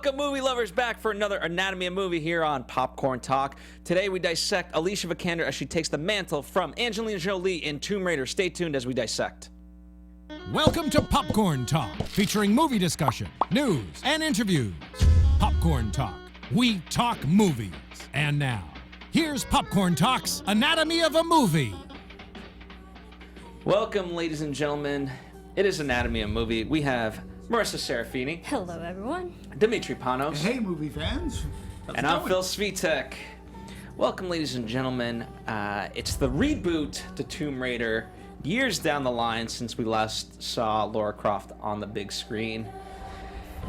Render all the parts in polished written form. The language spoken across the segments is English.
Welcome, movie lovers, back for another Anatomy of Movie here on Popcorn Talk. Today we dissect Alicia Vikander as she takes the mantle from Angelina Jolie in Tomb Raider. Stay tuned as we dissect. Welcome to Popcorn Talk, featuring movie discussion, news, and interviews. Popcorn Talk. We talk movies. And now, here's Popcorn Talk's Anatomy of a Movie. Welcome, ladies and gentlemen. It is Anatomy of Movie. We have Marisa Serafini. Hello, everyone. Demetri Panos. Hey, movie fans. And I'm Phil Svitek. Welcome, ladies and gentlemen. It's the reboot to Tomb Raider, years down the line since we last saw Lara Croft on the big screen.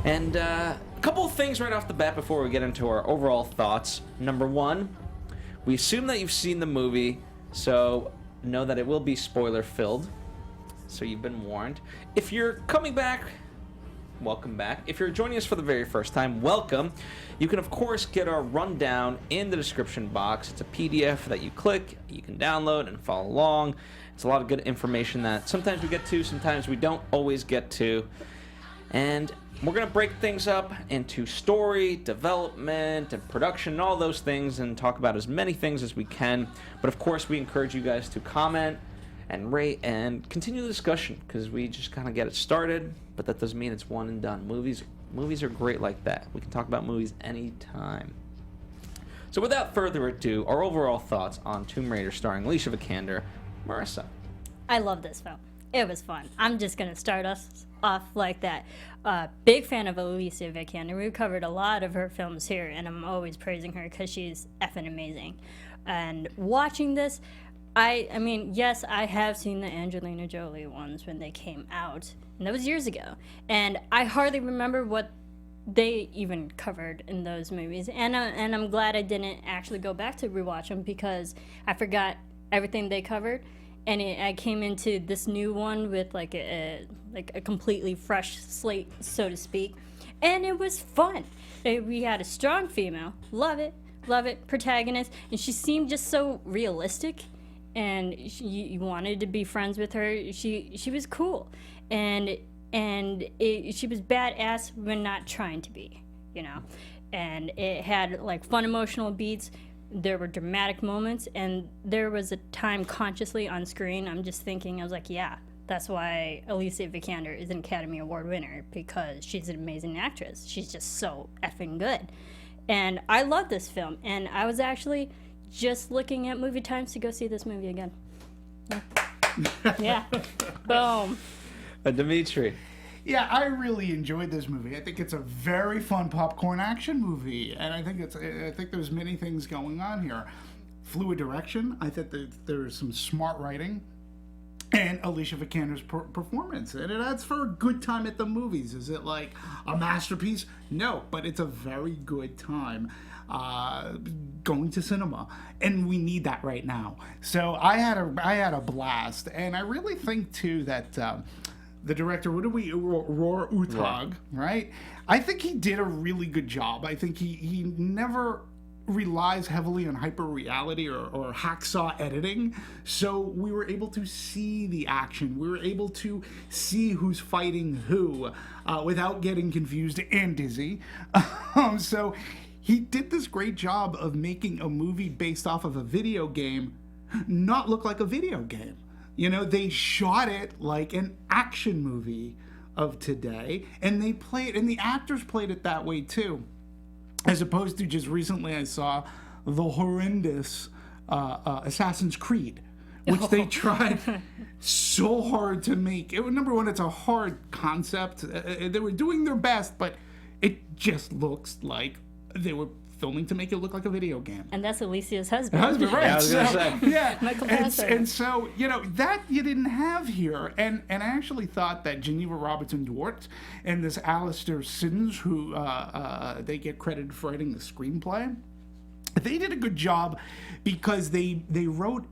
And a couple of things right off the bat before we get into our overall thoughts. Number one, we assume that you've seen the movie, so know that it will be spoiler-filled. So you've been warned. If you're coming back, welcome back. If you're joining us for the very first time, welcome. You can, of course, get our rundown in the description box. It's a PDF that you click, you can download and follow along. It's a lot of good information that sometimes we get to, sometimes we don't always get to. And we're going to break things up into story, development, and production, and all those things, and talk about as many things as we can. But, of course, we encourage you guys to comment and rate and continue the discussion, because we just kind of get it started, but that doesn't mean it's one and done. Movies are great like that. We can talk about movies anytime. So without further ado, our overall thoughts on Tomb Raider starring Alicia Vikander. Marisa. I love this film. It was fun. I'm just going to start us off like that. Big fan of Alicia Vikander. We've covered a lot of her films here, and I'm always praising her because she's effing amazing. And watching this, I mean, yes, I have seen the Angelina Jolie ones when they came out, and that was years ago. And I hardly remember what they even covered in those movies. And I'm glad I didn't actually go back to rewatch them because I forgot everything they covered. And I came into this new one with like a completely fresh slate, so to speak. And it was fun. We had a strong female, love it, protagonist, and she seemed just so realistic. And you wanted to be friends with her. She was cool, and she was badass when not trying to be, you know. And it had like fun emotional beats. There were dramatic moments, and there was a time consciously on screen. I'm just thinking, I was like, yeah, that's why Alicia Vikander is an Academy Award winner, because she's an amazing actress. She's just so effing good, and I love this film. And I was actually just looking at movie times to go see this movie again. Yeah. Boom. Demetri. Yeah, I really enjoyed this movie. I think it's a very fun popcorn action movie, and I think there's many things going on here. Fluid direction. I think that there's some smart writing, and Alicia Vikander's performance, and it adds for a good time at the movies. Is it like a masterpiece? No, but it's a very good time going to cinema, and we need that right now. So I had a blast, and I really think too that the director, Roar Uthaug, right? I think he did a really good job. I think he never relies heavily on hyper reality or hacksaw editing, so we were able to see the action. We were able to see who's fighting who without getting confused and dizzy. So he did this great job of making a movie based off of a video game not look like a video game. You know, they shot it like an action movie of today, and they played, and the actors played it that way too. As opposed to just recently I saw the horrendous Assassin's Creed, which they tried so hard to make. Number one, it's a hard concept. They were doing their best, but it just looks like they were filming to make it look like a video game. And that's Alicia's husband. Right? Yeah, I was gonna say. Yeah. Michael and so, you know, that you didn't have here. And I actually thought that Geneva Robertson-Dwart and this Alistair Siddons, who they get credited for writing the screenplay, they did a good job because they wrote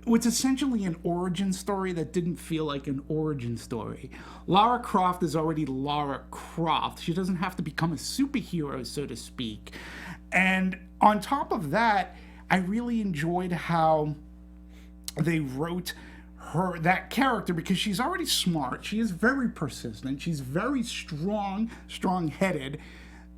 what's essentially an origin story that didn't feel like an origin story. Lara Croft is already Lara Croft. She doesn't have to become a superhero, so to speak. And on top of that, I really enjoyed how they wrote her, that character, because she's already smart. She is very persistent. She's very strong-headed.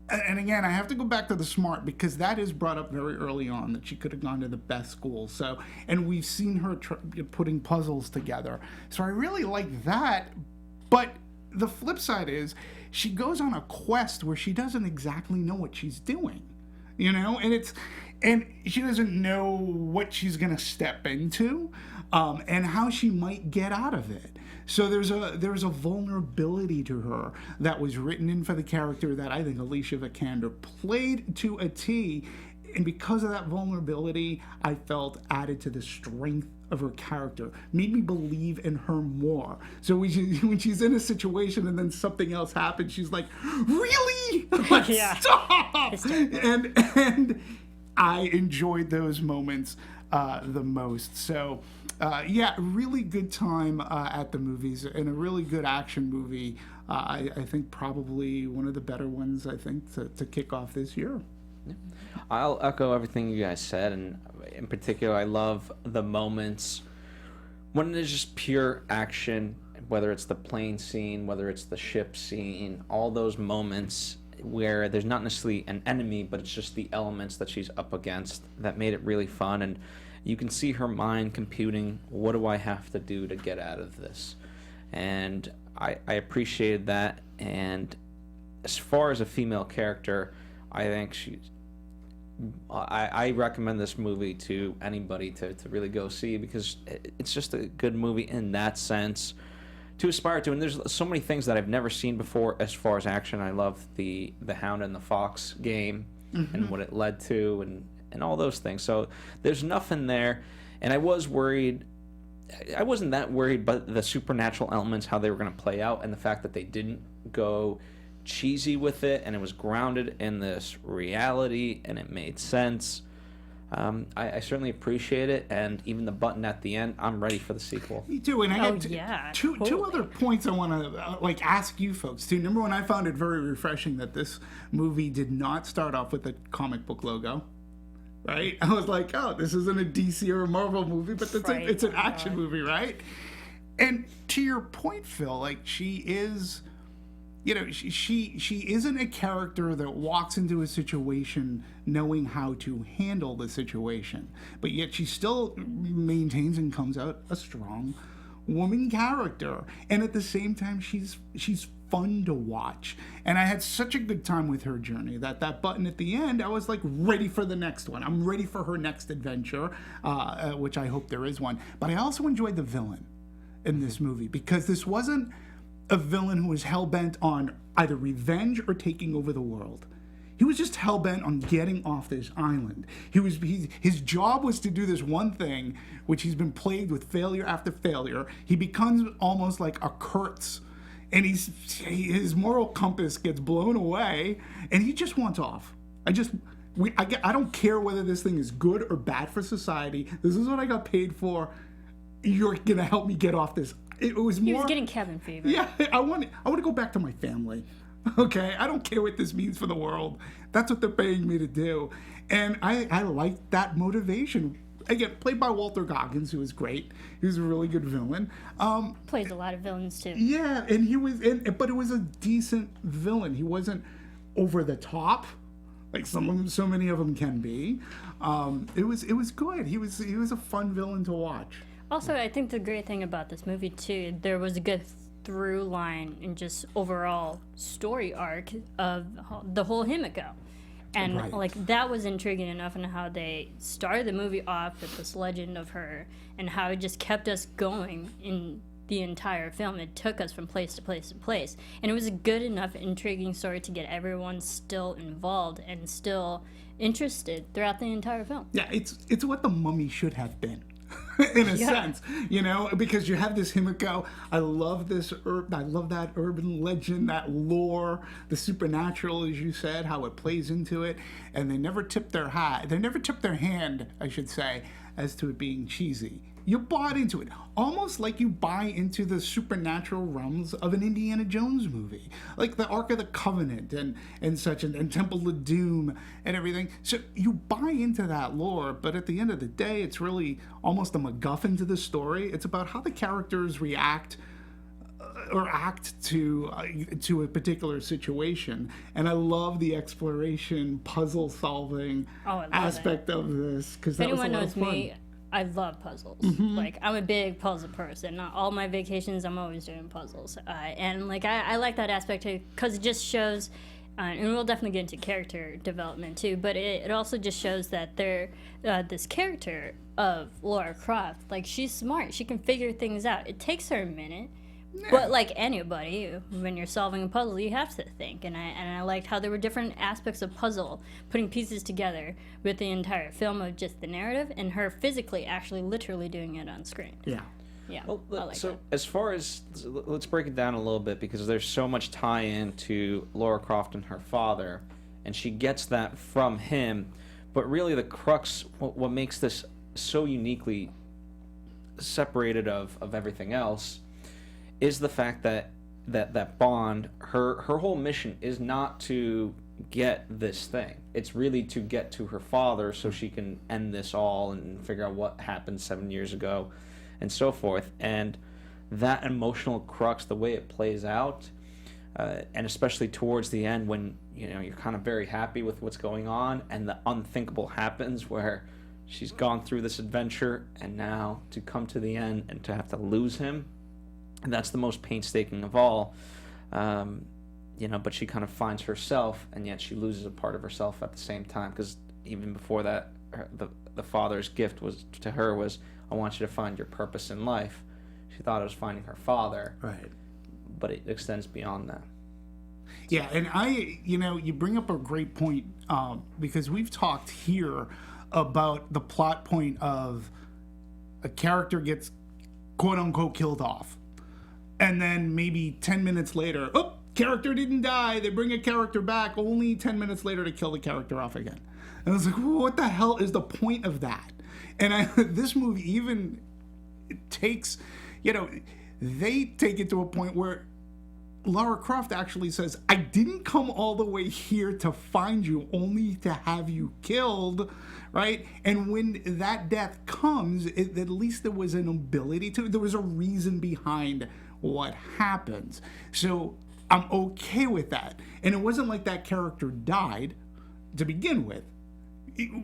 And again, I have to go back to the smart, because that is brought up very early on, that she could have gone to the best school. So, and we've seen her putting puzzles together. So I really like that. But the flip side is she goes on a quest where she doesn't exactly know what she's doing, you know, and she doesn't know what she's going to step into, and how she might get out of it. So there's a vulnerability to her that was written in for the character that I think Alicia Vikander played to a T. And because of that vulnerability, I felt added to the strength of her character, made me believe in her more. So when she's in a situation and then something else happens, she's like, really? Yeah. Stop! And I enjoyed those moments the most. So, yeah, really good time at the movies, and a really good action movie. I think probably one of the better ones, I think, to kick off this year. I'll echo everything you guys said, and in particular, I love the moments when there's just pure action, whether it's the plane scene, whether it's the ship scene, all those moments where there's not necessarily an enemy, but it's just the elements that she's up against that made it really fun. And you can see her mind computing, what do I have to do to get out of this? And I appreciated that. And as far as a female character, I think I recommend this movie to anybody to really go see, because it's just a good movie in that sense to aspire to. And there's so many things that I've never seen before as far as action. I love the Hound and the Fox game, and what it led to, and all those things. So there's nothing there. And I was worried. I wasn't that worried, but the supernatural elements, how they were going to play out, and the fact that they didn't go cheesy with it, and it was grounded in this reality, and it made sense. I certainly appreciate it, and even the button at the end, I'm ready for the sequel. Me too, and I got two totally. other points I want to ask you folks too. Number one, I found it very refreshing that this movie did not start off with a comic book logo. Right? I was like, oh, this isn't a DC or a Marvel movie, but it's an action movie, right? And to your point, Phil, like, she is, you know, she isn't a character that walks into a situation knowing how to handle the situation, but yet she still maintains and comes out a strong woman character, and at the same time she's fun to watch. And I had such a good time with her journey that button at the end, I was like ready for the next one. I'm ready for her next adventure, which I hope there is one. But I also enjoyed the villain in this movie, because this wasn't a villain who was hell-bent on either revenge or taking over the world. He was just hell-bent on getting off this island. His job was to do this one thing, which he's been plagued with failure after failure. He becomes almost like a Kurtz, and his moral compass gets blown away, and he just wants off. I don't care whether this thing is good or bad for society. This is what I got paid for. You're gonna help me get off this. It was more. He was getting cabin fever. Yeah, I want to go back to my family. Okay, I don't care what this means for the world. That's what they're paying me to do, and I like that motivation. Again, played by Walter Goggins, who was great. He was a really good villain. Plays a lot of villains too. Yeah, and he was, but it was a decent villain. He wasn't over the top, like so many of them can be. It was good. He was a fun villain to watch. Also, I think the great thing about this movie too, there was a good through line and just overall story arc of the whole Himiko. And Right. like that was intriguing enough in how they started the movie off with this legend of her, and how it just kept us going in the entire film. It took us from place to place to place, and it was a good enough, intriguing story to get everyone still involved and still interested throughout the entire film. Yeah, it's what the Mummy should have been. In a sense, you know, because you have this Himiko. I love that urban legend, that lore, the supernatural, as you said, how it plays into it, and they never tipped their hand, I should say, as to it being cheesy. You bought into it, almost like you buy into the supernatural realms of an Indiana Jones movie, like the Ark of the Covenant and such, and Temple of Doom and everything. So you buy into that lore, but at the end of the day, it's really almost a MacGuffin to the story. It's about how the characters react or act to a particular situation. And I love the exploration, puzzle solving aspect of this, because that was a lot of fun. Anyone knows me, I love puzzles. Like, I'm a big puzzle person. All my vacations, I'm always doing puzzles. And like, I like that aspect too, because it just shows, and we'll definitely get into character development too, but it also just shows that this character of Lara Croft, like, she's smart. She can figure things out. It takes her a minute. But like anybody, when you're solving a puzzle, you have to think. And I liked how there were different aspects of puzzle, putting pieces together with the entire film of just the narrative, and her physically, actually, literally doing it on screen. Yeah. Yeah. Well, I like so that. as far as, let's break it down a little bit, because there's so much tie-in to Lara Croft and her father, and she gets that from him. But really, the crux, what makes this so uniquely separated of everything else, is the fact that Bond, her whole mission is not to get this thing. It's really to get to her father so she can end this all and figure out what happened 7 years ago and so forth. And that emotional crux, the way it plays out, and especially towards the end when, you know, you're kind of very happy with what's going on and the unthinkable happens where she's gone through this adventure and now to come to the end and to have to lose him. And that's the most painstaking of all, you know, but she kind of finds herself, and yet she loses a part of herself at the same time, because even before that, the father's gift to her was, I want you to find your purpose in life. She thought it was finding her father, Right. but it extends beyond that. Yeah, and you bring up a great point, because we've talked here about the plot point of a character gets quote-unquote killed off. And then maybe 10 minutes later, character didn't die. They bring a character back only 10 minutes later to kill the character off again. And I was like, what the hell is the point of that? And this movie even takes, they take it to a point where Lara Croft actually says, I didn't come all the way here to find you, only to have you killed, right? And when that death comes, at least there was an ability there was a reason behind what happens. So I'm okay with that. And it wasn't like that character died to begin with.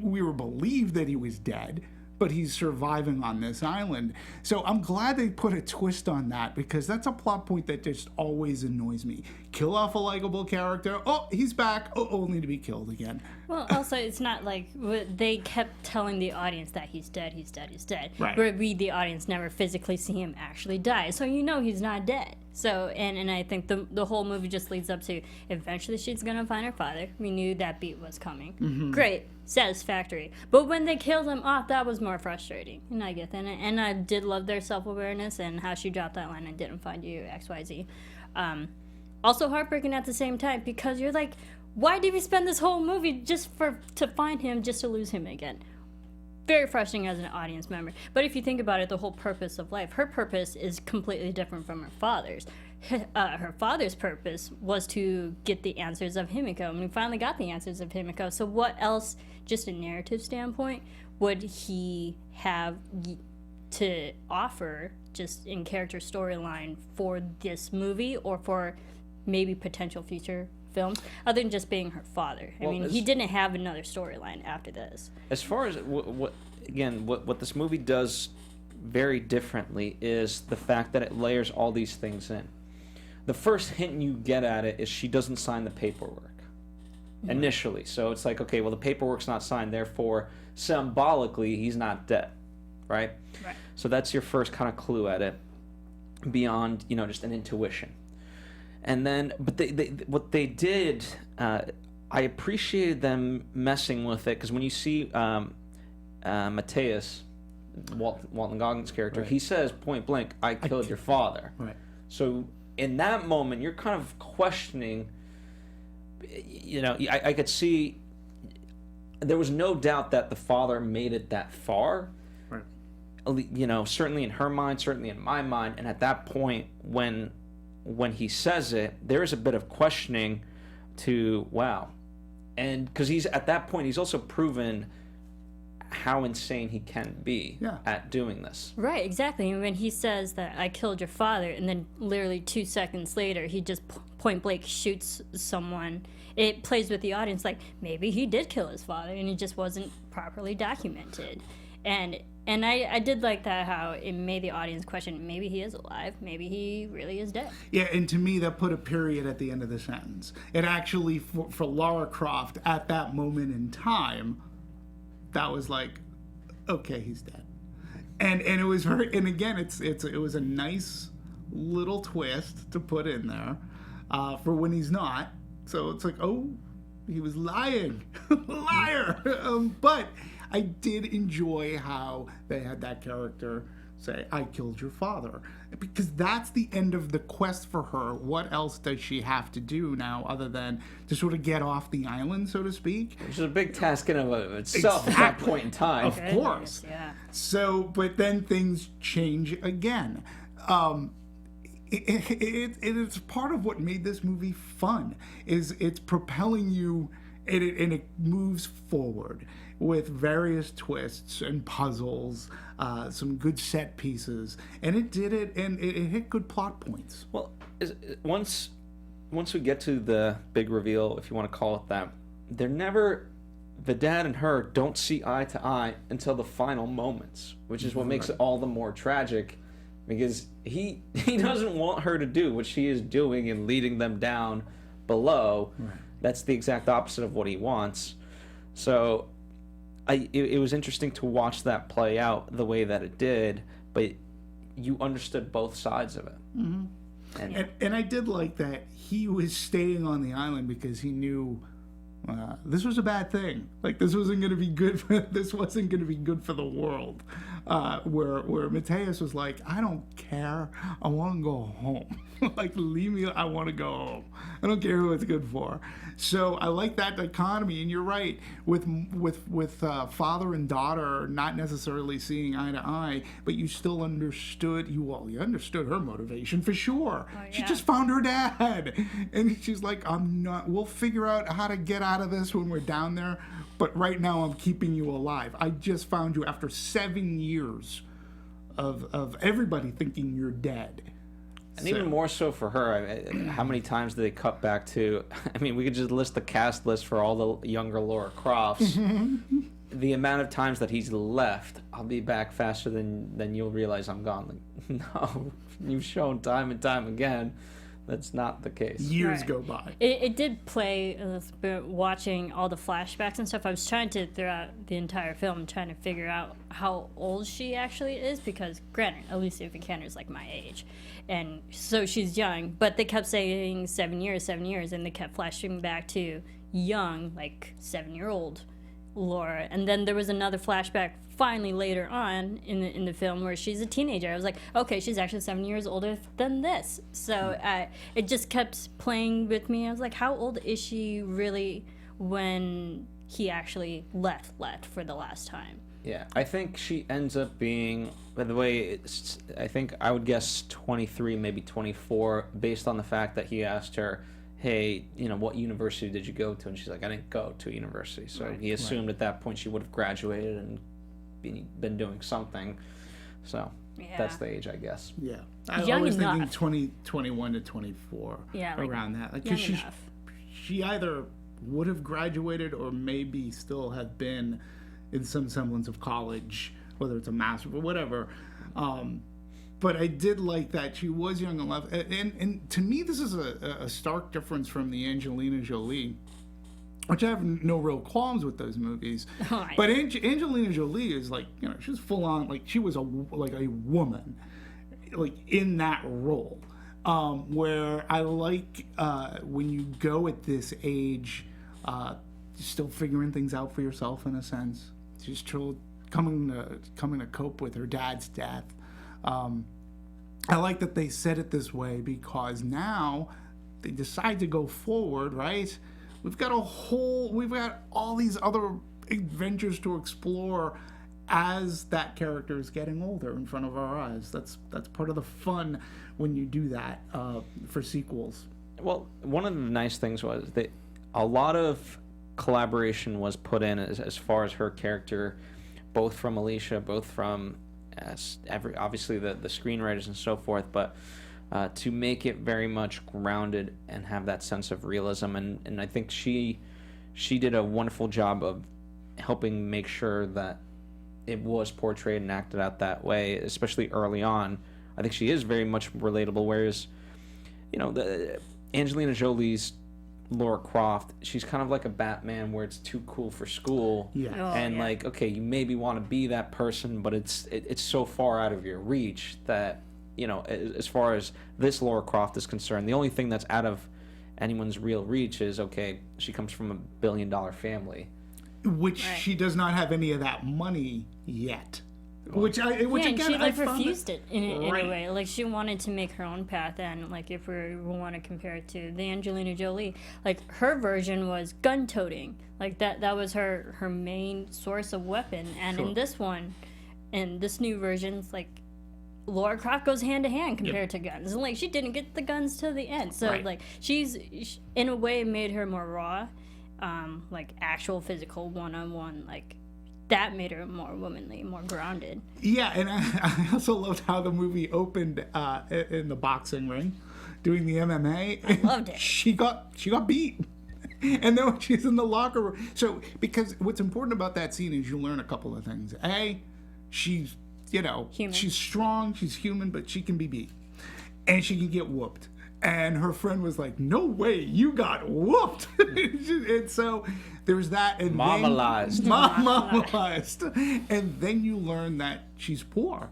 We were believed that he was dead, but he's surviving on this island. So I'm glad they put a twist on that, because that's a plot point that just always annoys me. Kill off a likable character. Oh, he's back. Oh, only to be killed again. Well, also, it's not like they kept telling the audience that he's dead, he's dead, he's dead. Right. But we, the audience, never physically see him actually die. So you know he's not dead. So, and I think the whole movie just leads up to, eventually she's going to find her father. We knew that beat was coming. Mm-hmm. Great. Satisfactory. But when they killed him off, that was more frustrating. And I get that. And I did love their self-awareness and how she dropped that line, I didn't find you, XYZ. Also heartbreaking at the same time, because you're like, why did we spend this whole movie just to find him, just to lose him again? Very frustrating as an audience member. But if you think about it, the whole purpose of life, her purpose is completely different from her father's. Her father's purpose was to get the answers of Himiko, and we finally got the answers of Himiko. So what else, just a narrative standpoint, would he have to offer just in character storyline for this movie, or for maybe potential future films, other than just being her father? I mean, he didn't have another storyline after this. As far as what this movie does very differently is the fact that it layers all these things in. The first hint you get at it is she doesn't sign the paperwork initially. So it's like, okay, well, the paperwork's not signed, therefore symbolically he's not dead, right? Right. So that's your first kind of clue at it, beyond just an intuition. And then, but what they did, I appreciated them messing with it, because when you see Matthias, Walton Goggins' character, Right. he says point blank, I killed your father. Right. So in that moment, you're kind of questioning, I could see there was no doubt that the father made it that far. Right. Certainly in her mind, certainly in my mind, and at that point, when he says it, there is a bit of questioning to, wow. And because he's, at that point, he's also proven how insane he can be at doing this. Right, exactly. And when he says that I killed your father, and then literally 2 seconds later he just point blank shoots someone, it plays with the audience like maybe he did kill his father and it just wasn't properly documented. And I did like that, how it made the audience question, maybe he is alive, maybe he really is dead. Yeah, and to me, that put a period at the end of the sentence. It actually, for Lara Croft, at that moment in time, that was like, okay, he's dead. And it was very, and again, it was a nice little twist to put in there for when he's not. So it's like, oh, he was lying. Liar! But I did enjoy how they had that character say, I killed your father. Because that's the end of the quest for her. What else does she have to do now other than to sort of get off the island, so to speak? Which is a big task in and of itself at that point in time. Of course. Yeah. So, but then things change again. It is part of what made this movie fun, is it's propelling you, and it moves forward with various twists and puzzles, some good set pieces, and it did it, and it hit good plot points. Well, once we get to the big reveal, if you want to call it that, the dad and her don't see eye to eye until the final moments, which is what makes it all the more tragic, because he doesn't want her to do what she is doing and leading them down below. Right. That's the exact opposite of what he wants. So it was interesting to watch that play out the way that it did, but you understood both sides of it. Mm-hmm. And I did like that he was staying on the island because he knew this was a bad thing. Like, this wasn't going to be good for the world. Where Mateus was like, I don't care. I want to go home. Like, leave me. I want to go home. I don't care who it's good for. So I like that dichotomy. And you're right, with father and daughter not necessarily seeing eye to eye, but you still understood. You understood her motivation for sure. Oh, yeah. She just found her dad, and she's like, I'm not. We'll figure out how to get out of this when we're down there. But right now, I'm keeping you alive. I just found you after 7 years of everybody thinking you're dead. And even more so for her, how many times did they cut back to... I mean, we could just list the cast list for all the younger Lara Crofts. The amount of times that he's left, I'll be back faster than you'll realize I'm gone. Like, no, you've shown time and time again that's not the case. Years go by. It did play a little bit, watching all the flashbacks and stuff. I was trying to, throughout the entire film, trying to figure out how old she actually is, because granted, Alicia Vikander is like my age, and so she's young, but they kept saying 7 years, and they kept flashing back to young, like 7-year-old Laura. And then there was another flashback finally later on in the film where she's a teenager. I was like, okay, she's actually 7 years older than this. So it just kept playing with me. I was like, how old is she really when he actually left for the last time? Yeah, I think she ends up being, by the way, I think I would guess 23, maybe 24, based on the fact that he asked her, hey, what university did you go to? And she's like, I didn't go to a university. So he assumed at that point she would have graduated and been doing something. So that's the age, I guess. Yeah. I was thinking 21 to 24, around that. Like, she either would have graduated or maybe still have been in some semblance of college, whether it's a master's or whatever. But I did like that she was young and left. And to me, this is a stark difference from the Angelina Jolie, which I have no real qualms with those movies. But Angelina Jolie is like, she's full on, like, she was a woman, like, in that role. Where I like when you go at this age, still figuring things out for yourself in a sense. She's still coming to cope with her dad's death. I like that they said it this way because now they decide to go forward, right? We've got all these other adventures to explore as that character is getting older in front of our eyes. That's part of the fun when you do that for sequels. Well, one of the nice things was that a lot of collaboration was put in as far as her character both from Alicia, both from obviously the screenwriters and so forth, but to make it very much grounded and have that sense of realism. And I think she did a wonderful job of helping make sure that it was portrayed and acted out that way, especially early on. I think she is very much relatable, whereas, the Angelina Jolie's Lara Croft, she's kind of like a Batman where it's too cool for school. Yeah. Like, okay, you maybe want to be that person, but it's so far out of your reach that, as far as this Lara Croft is concerned, the only thing that's out of anyone's real reach is, okay, she comes from a billion-dollar family. Which she does not have any of that money yet. Which and again, she I refused it in a way. Like, she wanted to make her own path, and like if we want to compare it to the Angelina Jolie, like her version was gun toting. Like that was her main source of weapon. And in this one, in this new version, like Lara Croft goes hand to hand compared to guns. And like she didn't get the guns to the end. So like she's in a way made her more raw, like actual physical one-on-one, like that made her more womanly, more grounded. Yeah, and I also loved how the movie opened in the boxing ring, doing the MMA. I loved it. She got beat, and then when she's in the locker room. So because what's important about that scene is you learn a couple of things. She's human. She's strong, she's human, but she can be beat, and she can get whooped. And her friend was like, "No way, you got whooped!" And so there's that, and Marmalized. And then you learn that she's poor.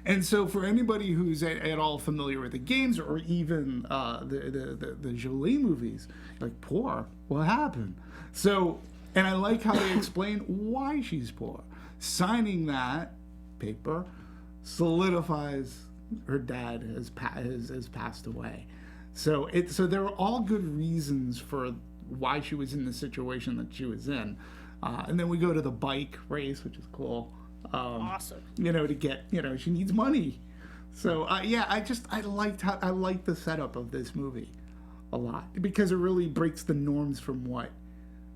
And so for anybody who's at all familiar with the games or even the Jolie movies, like, poor, what happened? So, and I like how they explain why she's poor. Signing that paper solidifies her dad has passed away. So there are all good reasons for why she was in the situation that she was in. And then we go to the bike race, which is cool. Awesome. To get, she needs money. So I liked the setup of this movie a lot, because it really breaks the norms from what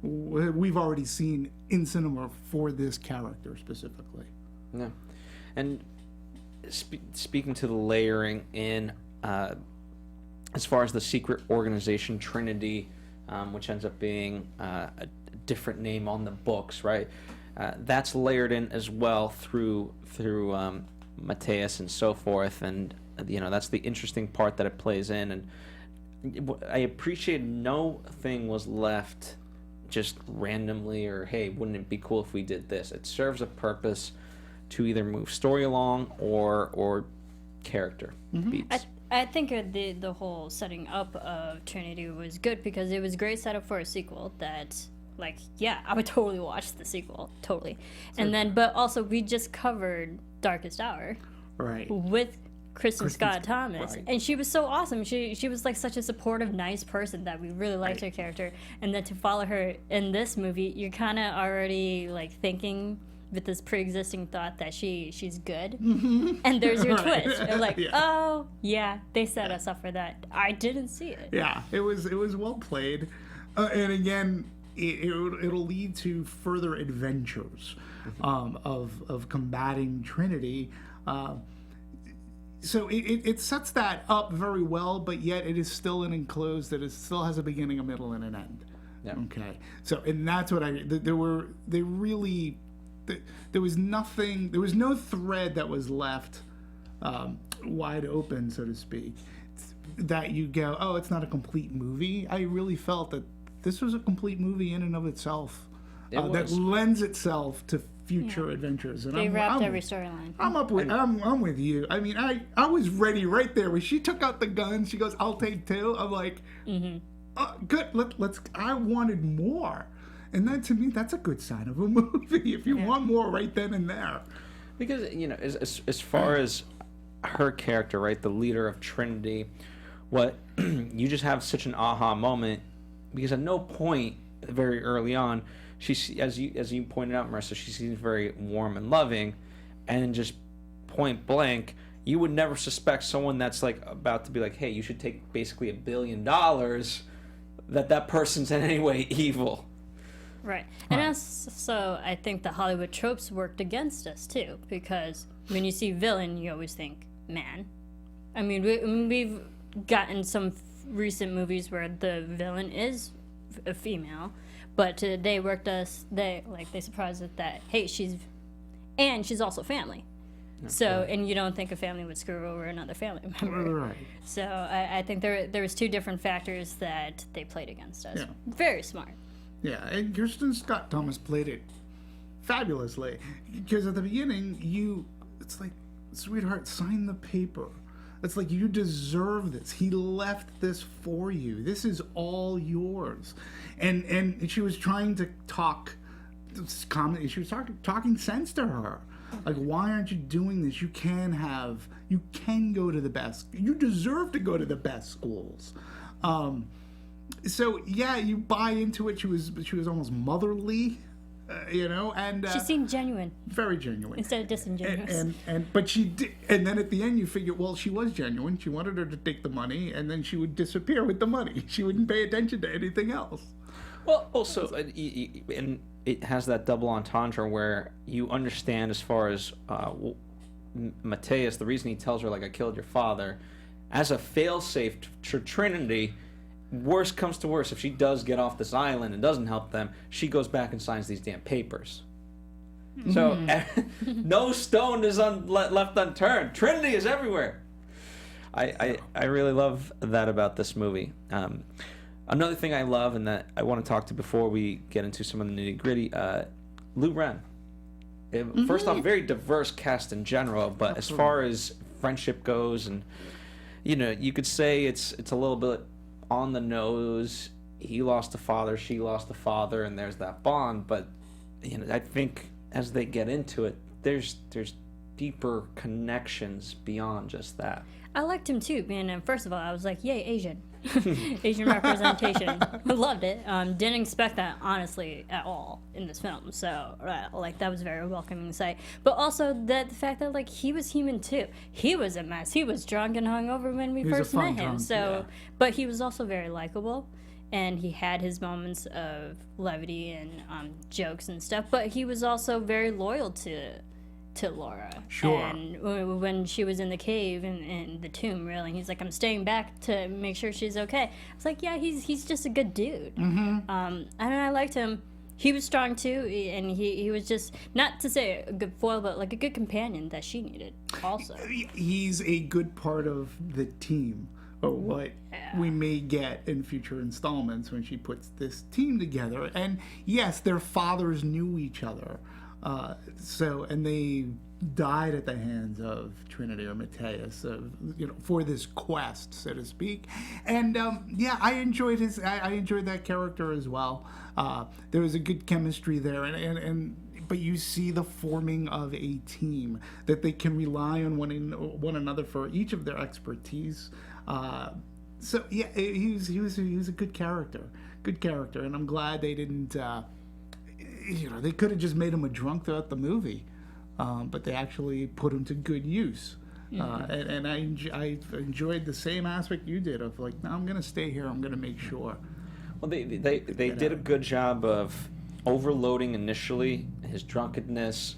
we've already seen in cinema for this character specifically. Yeah. And speaking to the layering in, as far as the secret organization Trinity, which ends up being a different name on the books, right? That's layered in as well through Matthias and so forth, and that's the interesting part that it plays in. And I appreciate no thing was left just randomly, or hey, wouldn't it be cool if we did this? It serves a purpose to either move story along or character beats. I think the whole setting up of Trinity was good, because it was a great setup for a sequel that, like, yeah, I would totally watch the sequel, totally. And then, but also we just covered Darkest Hour. Right. With Kristen Scott Thomas. Right. And she was so awesome. She was like such a supportive, nice person that we really liked her character. And then to follow her in this movie, you're kind of already like thinking with this pre-existing thought that she's good, and there's your twist. You're like, oh yeah, they set us up for that. I didn't see it. Yeah, it was well played, and again, it'll lead to further adventures of combating Trinity. So it sets that up very well, but yet it is still an enclosed that it still has a beginning, a middle, and an end. Yeah. Okay. So, and that's what there was nothing, there was no thread that was left wide open, so to speak, that you go, oh, it's not a complete movie. I really felt that this was a complete movie in and of itself that lends itself to future adventures. And they wrapped every storyline. I'm with you. I mean, I was ready right there when she took out the gun. She goes, "I'll take two." I'm like, good. Let's. I wanted more. And that, to me, that's a good sign of a movie, if you want more right then and there. Because, as far as her character, right, the leader of Trinity, you just have such an aha moment, because at no point very early on, as you pointed out, Marisa, she seems very warm and loving, and just point blank, you would never suspect someone that's like about to be like, hey, you should take basically $1 billion, that person's in any way evil. Right. And also, I think the Hollywood tropes worked against us, too, because when you see villain, you always think man. I mean, we've gotten some recent movies where the villain is a female, but they worked us, they surprised us that, hey, she's also family. So, and you don't think a family would screw over another family member. Right. So I think there was two different factors that they played against us. Yeah. Very smart. Yeah, and Kirsten Scott Thomas played it fabulously. Because at the beginning, it's like, sweetheart, sign the paper. It's like, you deserve this. He left this for you. This is all yours. And she was trying to she was talking sense to her. Like, why aren't you doing this? You can go to the best. You deserve to go to the best schools. So yeah, you buy into it. She was almost motherly, and She seemed genuine very genuine instead of disingenuous. But she did, and then at the end you figure, well, she was genuine. She wanted her to take the money, and then she would disappear with the money. She wouldn't pay attention to anything else. Well, also, and it has that double entendre where you understand as far as Mateus, the reason he tells her, like, I killed your father, as a failsafe to Trinity, worst comes to worst, if she does get off this island and doesn't help them, she goes back and signs these damn papers. So, no stone is left unturned. Trinity is everywhere. I really love that about this movie. Another thing I love and that I want to talk to before we get into some of the nitty-gritty, Lou Ren. First off, very diverse cast in general, but as far as friendship goes, and you could say it's a little bit on the nose. He lost a father, she lost a father, and there's that bond. But I think as they get into it, there's deeper connections beyond just that. I liked him too, man. And first of all, I was like, yay, Asian. Asian representation. Loved it. Didn't expect that, honestly, at all in this film. So, that was very welcoming sight. But also the fact that, like, he was human too. He was a mess. He was drunk and hungover when we first met him. Drunk, so, yeah. But he was also very likable. And he had his moments of levity and jokes and stuff. But he was also very loyal to Laura. Sure. And when she was in the cave in the tomb, really, he's like, I'm staying back to make sure she's okay. I was like, yeah, he's just a good dude. And I liked him. He was strong too, and he was just, not to say a good foil, but like a good companion that she needed also. He's a good part of the team, or what we may get in future installments when she puts this team together. And yes, their fathers knew each other. And they died at the hands of Trinity or Mateus, for this quest, so to speak. And I enjoyed I enjoyed that character as well. There was a good chemistry there, but you see the forming of a team that they can rely on one another for each of their expertise. He was a good character, and I'm glad they didn't. They could have just made him a drunk throughout the movie, but they actually put him to good use. And I enjoyed the same aspect you did of, like, no, I'm going to stay here. I'm going to make sure. Well, they did a good job of overloading initially his drunkenness.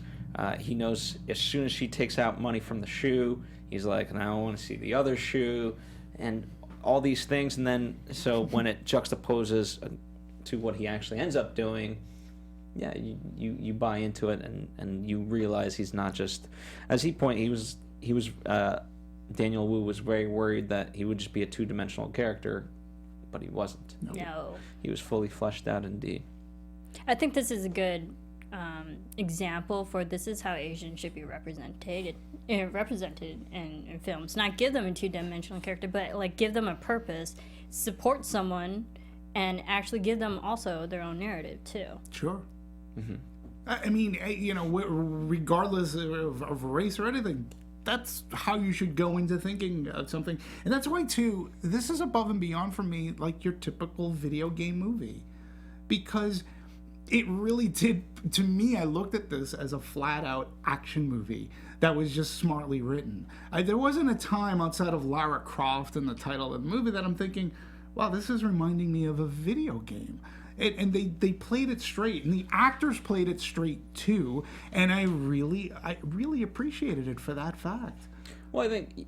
He knows as soon as she takes out money from the shoe, he's like, now I want to see the other shoe, and all these things. And then, so when it juxtaposes to what he actually ends up doing, yeah, you buy into it, and you realize he's not just, as he was Daniel Wu was very worried that he would just be a two-dimensional character, but he wasn't. No. He was fully fleshed out indeed. I think this is a good example for this is how Asians should be represented in films. Not give them a two-dimensional character, but like give them a purpose, support someone, and actually give them also their own narrative too. Sure. I mean, regardless of race or anything, that's how you should go into thinking of something. And that's why, too, this is above and beyond for me, like your typical video game movie. Because it really did, to me, I looked at this as a flat-out action movie that was just smartly written. There wasn't a time outside of Lara Croft and the title of the movie that I'm thinking, wow, this is reminding me of a video game. and they played it straight, and the actors played it straight too, and I really appreciated it for that fact. Well, I think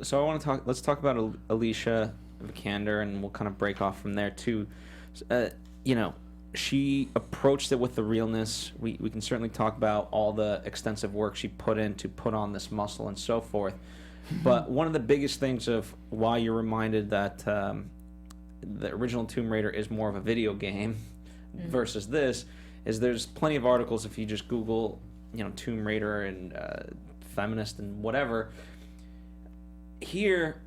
so. Let's talk about Alicia Vikander, and we'll kind of break off from there too. She approached it with the realness. We can certainly talk about all the extensive work she put in to put on this muscle and so forth. But one of the biggest things of why you're reminded that the original Tomb Raider is more of a video game versus this is there's plenty of articles if you just Google, Tomb Raider and feminist and whatever. Here,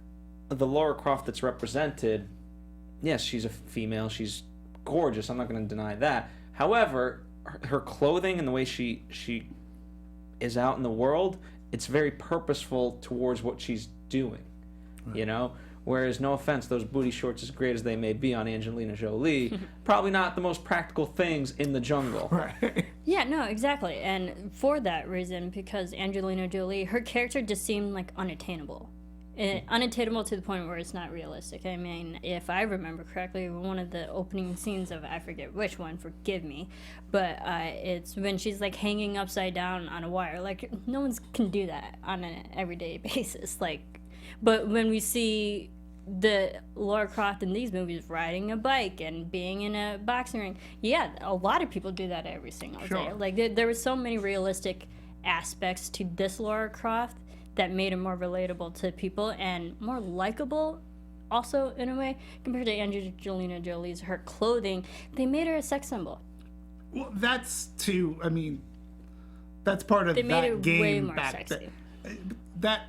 the Lara Croft that's represented, yes, she's a female. She's gorgeous. I'm not going to deny that. However, her clothing and the way she is out in the world, it's very purposeful towards what she's doing. Right. Whereas, no offense, those booty shorts, as great as they may be on Angelina Jolie, probably not the most practical things in the jungle. Right. Yeah, no, exactly. And for that reason, because Angelina Jolie, her character just seemed like unattainable. Unattainable to the point where it's not realistic. I mean, if I remember correctly, one of the opening scenes of, I forget which one, forgive me, but it's when she's like hanging upside down on a wire. Like, no one can do that on an everyday basis. But when we see the Lara Croft in these movies riding a bike and being in a boxing ring, yeah, a lot of people do that every single day. Like, there were so many realistic aspects to this Lara Croft that made it more relatable to people and more likable also in a way compared to Angelina Jolie's. Her clothing, they made her a sex symbol. Well, that's part of they made that it game way more back sexy. that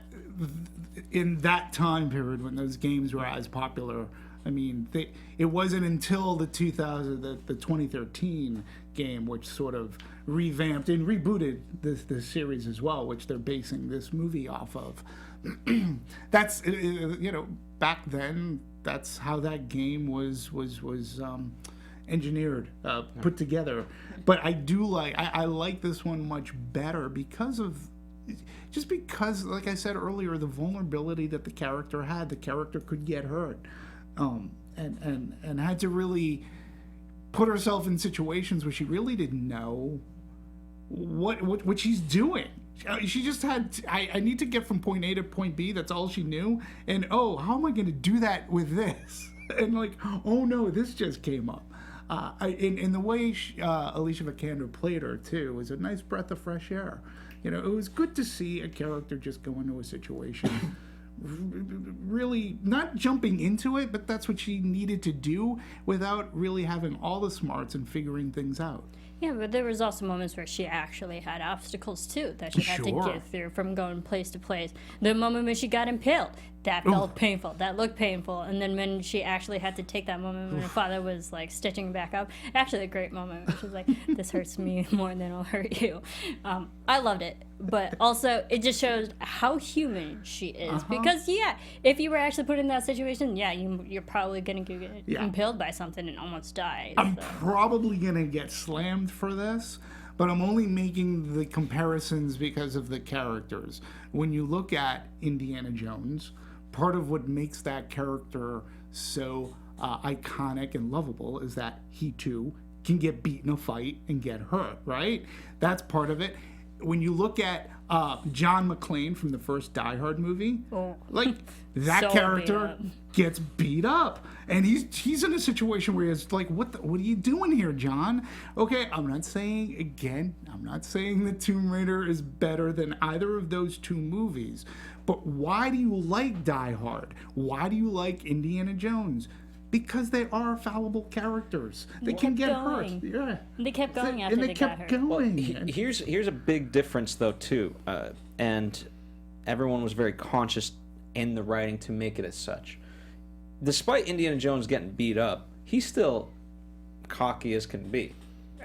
in that time period when those games were as popular. I mean, it wasn't until the 2013 game, which sort of revamped and rebooted this series as well, which they're basing this movie off of. That's back then. That's how that game was engineered, put together. But I like this one much better because, like I said earlier, the vulnerability that the character had. The character could get hurt. And had to really put herself in situations where she really didn't know what she's doing. She just had, I need to get from point A to point B. That's all she knew. And, how am I going to do that with this? And oh no, this just came up. In the way Alicia Vikander played her, too, was a nice breath of fresh air. It was good to see a character just go into a situation really not jumping into it, but that's what she needed to do without really having all the smarts and figuring things out. Yeah, but there was also moments where she actually had obstacles too that she had to get through from going place to place. The moment when she got impaled, that felt painful. That looked painful. And then when she actually had to take that moment when her father was stitching back up, actually a great moment where she was like, "This hurts me more than it'll hurt you." I loved it, but also it just shows how human she is. Because if you were actually put in that situation, you're probably gonna get impaled by something and almost die. I'm probably gonna get slammed for this, but I'm only making the comparisons because of the characters. When you look at Indiana Jones, part of what makes that character so iconic and lovable is that he too can get beat in a fight and get hurt, right? That's part of it. When you look at John McClane from the first Die Hard movie, that so character gets beat up, and he's in a situation where he's like, what are you doing here, John? Okay, I'm not saying that Tomb Raider is better than either of those two movies, but why do you like Die Hard? Why do you like Indiana Jones? Because they are fallible characters. They can get hurt. Yeah. They kept going after they got hurt. Well, here's a big difference, though, too. And everyone was very conscious in the writing to make it as such. Despite Indiana Jones getting beat up, he's still cocky as can be.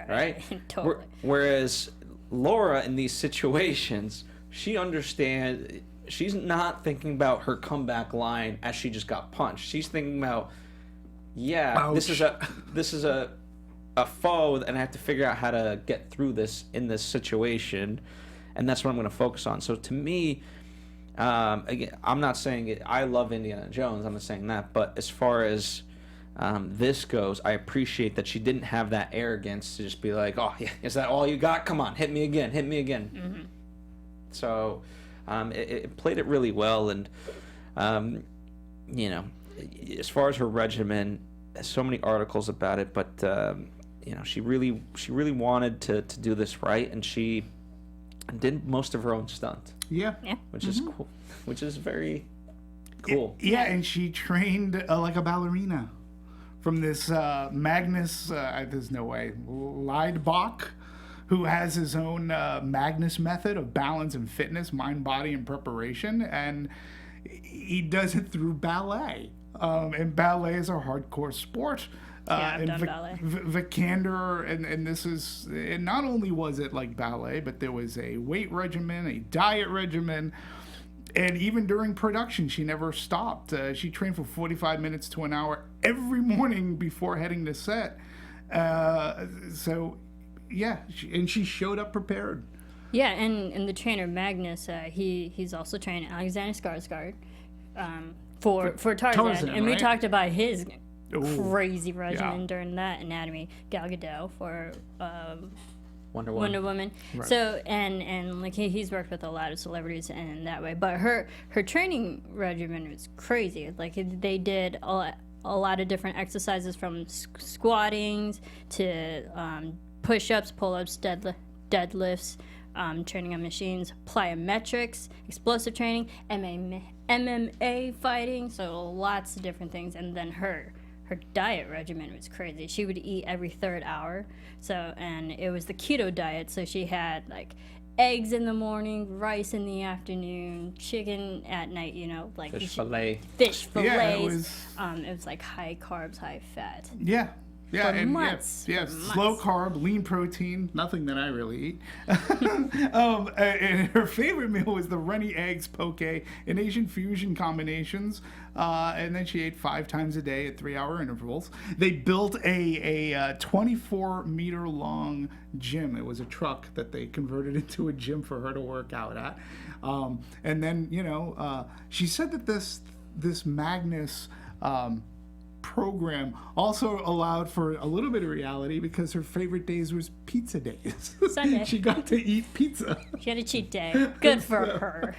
Right? Totally. Whereas Laura, in these situations, she understands. She's not thinking about her comeback line as she just got punched. She's thinking about, ouch. this is a foe, and I have to figure out how to get through this in this situation, and that's what I'm going to focus on. So to me, again, I'm not saying it. I love Indiana Jones. I'm not saying that, but as far as this goes. I appreciate that she didn't have that arrogance to just be like, oh, yeah, is that all you got? Come on, hit me again, hit me again. Mm-hmm. So it played it really well. And, as far as her regimen, so many articles about it, but, she really wanted to do this right, and she did most of her own stunt. Yeah. Which is cool. Which is very cool. Yeah, and she trained like a ballerina from this Magnus, there's no way, Leidbach, who has his own Magnus method of balance and fitness, mind, body, and preparation. And he does it through ballet. And ballet is a hardcore sport. I've done ballet. Vikander, and this is, and not only was it like ballet, but there was a weight regimen, a diet regimen, and even during production, she never stopped. She trained for 45 minutes to an hour every morning before heading to set. She showed up prepared. Yeah, and the trainer Magnus, he's also trained Alexander Skarsgård for Tarzan, and we talked about his crazy regimen during that Anatomy. Gal Gadot for Wonder Woman. Right. So and like he's worked with a lot of celebrities in that way, but her training regimen was crazy. Like they did a lot of different exercises, from squattings to push-ups, pull-ups, deadlifts, training on machines, plyometrics, explosive training, MMA fighting, so lots of different things. And then her diet regimen was crazy. She would eat every third hour, and it was the keto diet, so she had like eggs in the morning, rice in the afternoon, chicken at night, like fish fillets. Yeah, it was like high carbs, high fat. Yeah, For months. Slow carb, lean protein, nothing that I really eat. And her favorite meal was the runny eggs, poke, and Asian fusion combinations. And then she ate 5 times a day at 3-hour intervals. They built a 24-meter long gym. It was a truck that they converted into a gym for her to work out at. And then, she said that this Magnus program also allowed for a little bit of reality, because her favorite days was pizza days. Sunday. She got to eat pizza. She had a cheat day. Good for her.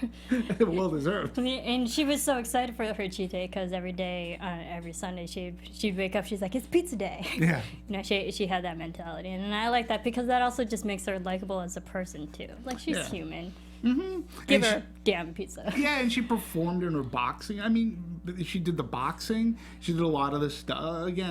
Well deserved. And she was so excited for her cheat day, because every day, every Sunday, she'd wake up. She's like, "It's pizza day." Yeah. She had that mentality, and I like that, because that also just makes her likable as a person too. Like, she's human. Mm-hmm. Give her damn pizza. Yeah, and she performed in her boxing. I mean, she did the boxing. She did a lot of the a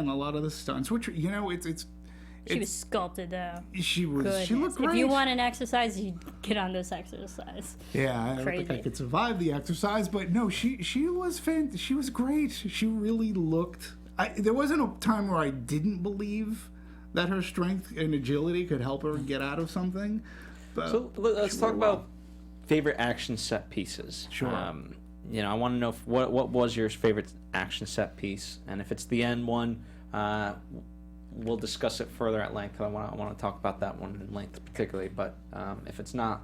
lot of the stunts, which She was sculpted though. She was. Goodness. She looked great. If you want an exercise, you get on this exercise. Yeah, I don't think I could survive the exercise, but no, she was she was great. She really looked. There wasn't a time where I didn't believe that her strength and agility could help her get out of something. But So let's talk about favorite action set pieces. Sure. I want to know what was your favorite action set piece, and if it's the end one, we'll discuss it further at length. I want to talk about that one in length particularly. But if it's not,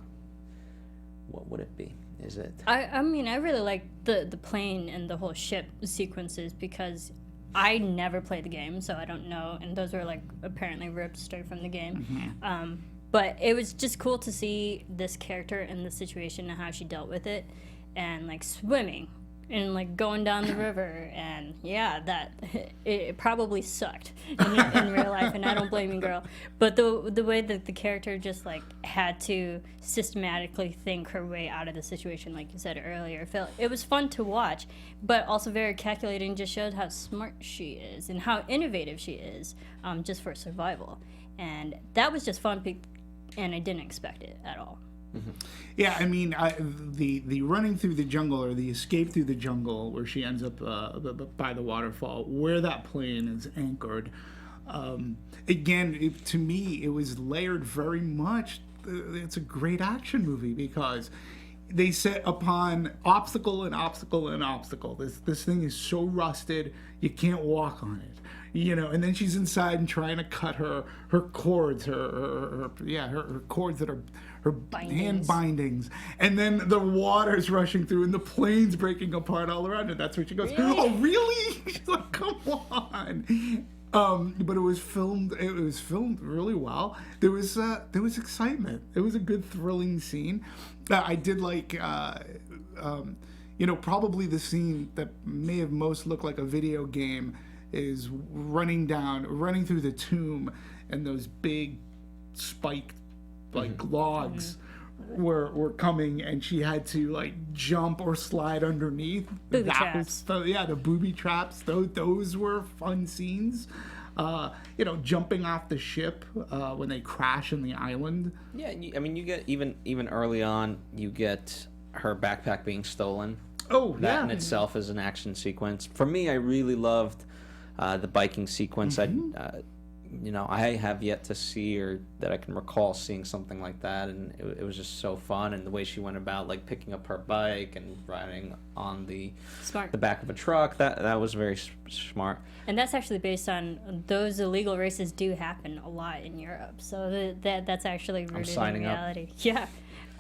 what would it be? Is it? I mean, I really like the plane and the whole ship sequences, because I never played the game, so I don't know. And those were like apparently ripped straight from the game. Mm-hmm. But it was just cool to see this character in the situation and how she dealt with it, and like swimming and like going down the river, and that it probably sucked in real life, and I don't blame you, girl. But the way that the character just like had to systematically think her way out of the situation, like you said earlier, it was fun to watch, but also very calculating. Just showed how smart she is and how innovative she is, just for survival, and that was just fun. And I didn't expect it at all. Mm-hmm. Yeah, I mean, the running through the jungle, or the escape through the jungle, where she ends up by the waterfall, where that plane is anchored. Again, to me, it was layered very much. It's a great action movie, because they set upon obstacle and obstacle and obstacle. This thing is so rusted, you can't walk on it. and then she's inside and trying to cut her cords, her cords that are her hand bindings, and then the water's rushing through and the plane's breaking apart all around her. That's where she goes, Really? "Oh, really?" She's like, "Come on." But it was filmed really well. There was excitement. It was a good, thrilling scene. I did like, probably the scene that may have most looked like a video game is running through the tomb, and those big spiked logs were coming, and she had to like jump or slide underneath. Booby traps. The booby traps. Those were fun scenes. Jumping off the ship when they crash in the island. Yeah, you get even early on, you get her backpack being stolen. Oh, that yeah. in itself is an action sequence. For me, I really loved the biking sequence. I have yet to see, or that I can recall seeing something like that, and it was just so fun. And the way she went about like picking up her bike and riding on the back of a truck, that was very smart. And that's actually based on those illegal races do happen a lot in Europe, so that's actually rooted in reality. Yeah.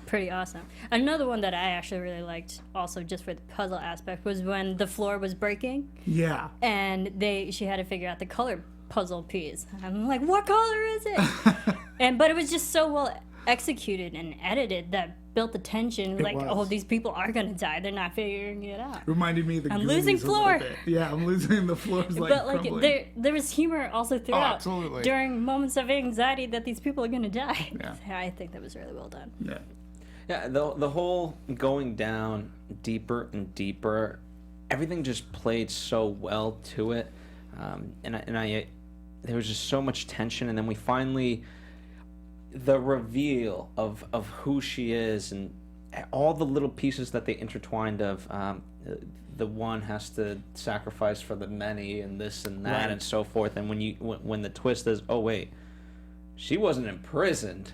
Pretty awesome. Another one that I actually really liked, also just for the puzzle aspect, was when the floor was breaking. Yeah. And she had to figure out the color puzzle piece. I'm like, what color is it? But it was just so well executed and edited that built the tension. Oh, these people are gonna die. They're not figuring it out. Reminded me of the I'm Goonies losing floor. a little bit. Yeah, I'm losing the floors But crumbling. there was humor also throughout. Absolutely. During moments of anxiety that these people are gonna die. Yeah. I think that was really well done. Yeah. Yeah, the whole going down deeper and deeper, everything just played so well to it, there was just so much tension, and then we finally, the reveal of who she is and all the little pieces that they intertwined of the one has to sacrifice for the many and this and that and so forth, and when the twist is, oh wait, she wasn't imprisoned,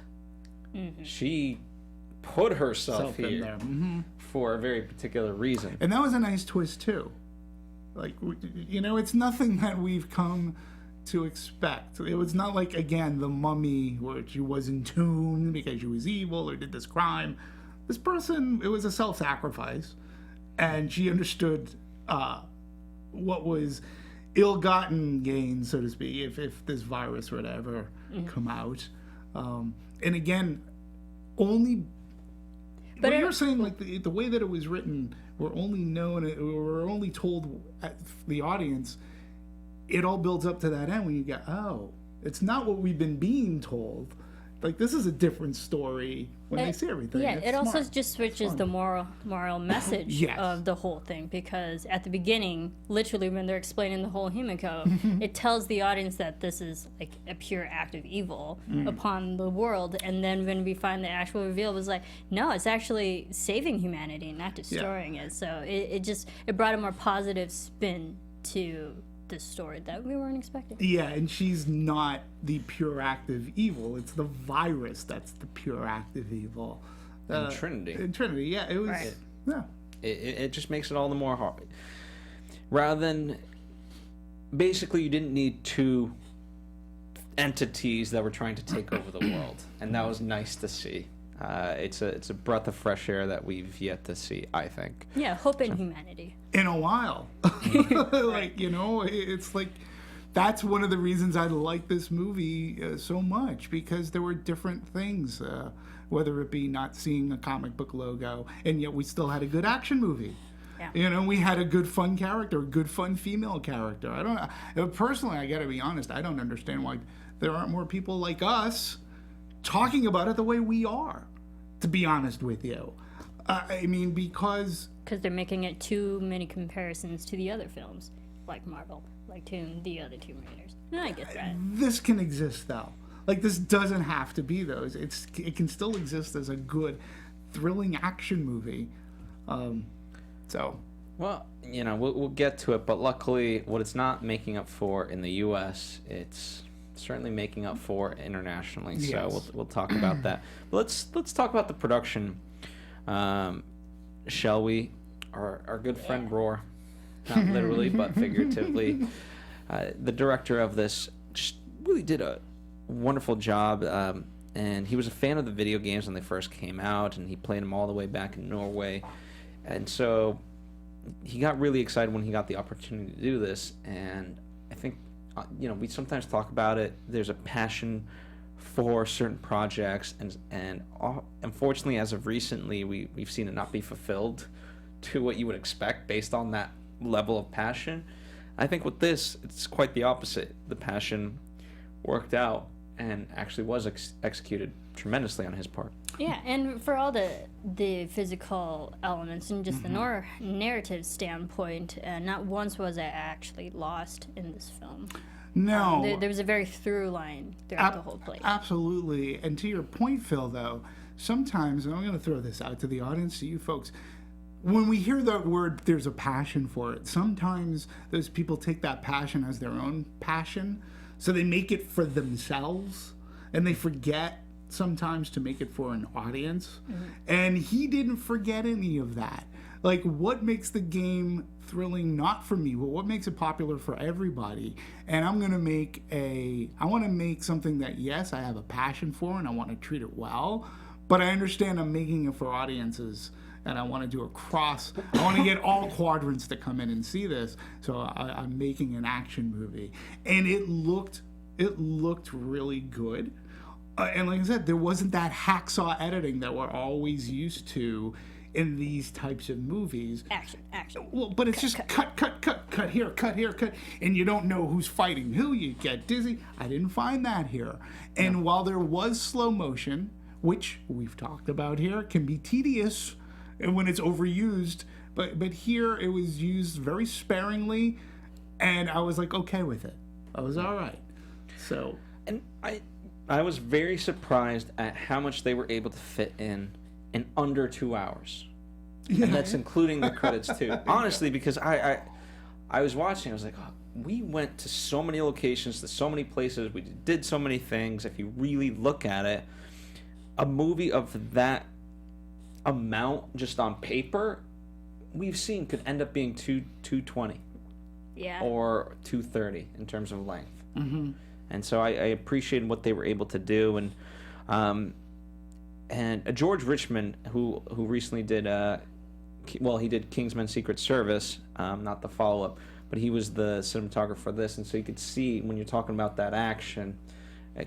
she put herself here in there. for a very particular reason. And that was a nice twist too. Like, it's nothing that we've come to expect. It was not like, again, the Mummy, where she was in tune because she was evil or did this crime. This person, it was a self-sacrifice, and she understood what was ill-gotten gain, so to speak, if this virus were to ever come out. And again, only... But you're saying, like, the way that it was written, we're only told at the audience, it all builds up to that end when you go, oh, it's not what we've been being told. Like, this is a different story when they see everything. Yeah, it's it also smart. just switches the moral message of the whole thing, because at the beginning, literally when they're explaining the whole human code, it tells the audience that this is like a pure act of evil upon the world, and then when we find the actual reveal, it was like, no, it's actually saving humanity, not destroying it. So it brought a more positive spin to the story that we weren't expecting. Yeah, and she's not the pure act of evil. It's the virus that's the pure act of evil. In Trinity. In Trinity, yeah. It was... Right. Yeah. It just makes it all the more hard. Rather than... Basically, you didn't need two entities that were trying to take over the world. And that was nice to see. It's a breath of fresh air that we've yet to see, I think. Yeah, hope in humanity. In a while. Like, it's like, that's one of the reasons I like this movie so much, because there were different things, whether it be not seeing a comic book logo, and yet we still had a good action movie. Yeah. We had a good fun character, a good fun female character. I don't know. Personally, I gotta be honest, I don't understand why there aren't more people like us talking about it the way we are, to be honest with you. I mean, because they're making it too many comparisons to the other films, like Marvel, like to the other Tomb Raiders. And I get that. This can exist, though. Like, this doesn't have to be those. It can still exist as a good, thrilling action movie. Well, we'll get to it, but luckily, what it's not making up for in the U.S., it's certainly making up for internationally. Yes. So we'll talk about that. But let's talk about the production. Shall we? Our good friend Roar, not literally but figuratively, The director of this just really did a wonderful job, and he was a fan of the video games when they first came out, and he played them all the way back in Norway, and so he got really excited when he got the opportunity to do this. And I think we sometimes talk about it. There's a passion for certain projects, and unfortunately, as of recently, we've seen it not be fulfilled to what you would expect based on that level of passion. I think with this, it's quite the opposite. The passion worked out and actually was executed tremendously on his part. Yeah, and for all the physical elements and just the narrative standpoint, not once was I actually lost in this film. No. There was a very through line throughout the whole play. Absolutely. And to your point, Phil, though, sometimes, and I'm going to throw this out to the audience, to you folks, when we hear the word there's a passion for it, sometimes those people take that passion as their own passion, so they make it for themselves, and they forget sometimes to make it for an audience. And he didn't forget any of that. Like, what makes the game thrilling, not for me, but what makes it popular for everybody? And I want to make something that, yes, I have a passion for, and I want to treat it well, but I understand I'm making it for audiences, and I want to do I want to get all quadrants to come in and see this, so I'm making an action movie. And it looked really good. And like I said, there wasn't that hacksaw editing that we're always used to in these types of movies. Action. Well, but it's cut here, cut, and you don't know who's fighting who. You get dizzy. I didn't find that here. And while there was slow motion, which we've talked about here, can be tedious when it's overused, but here it was used very sparingly, and I was like okay with it. I was all right. So, and I was very surprised at how much they were able to fit in under 2 hours. Yeah. And that's including the credits too. Honestly, because I was watching, I was like, oh, we went to so many locations, to so many places, we did so many things. If you really look at it, a movie of that amount just on paper, we've seen could end up being 220. Yeah. Or 230 in terms of length. And so I appreciated what they were able to do. And George Richmond, who recently did he did Kingsman Secret Service, not the follow-up, but he was the cinematographer for this, and so you could see when you're talking about that action,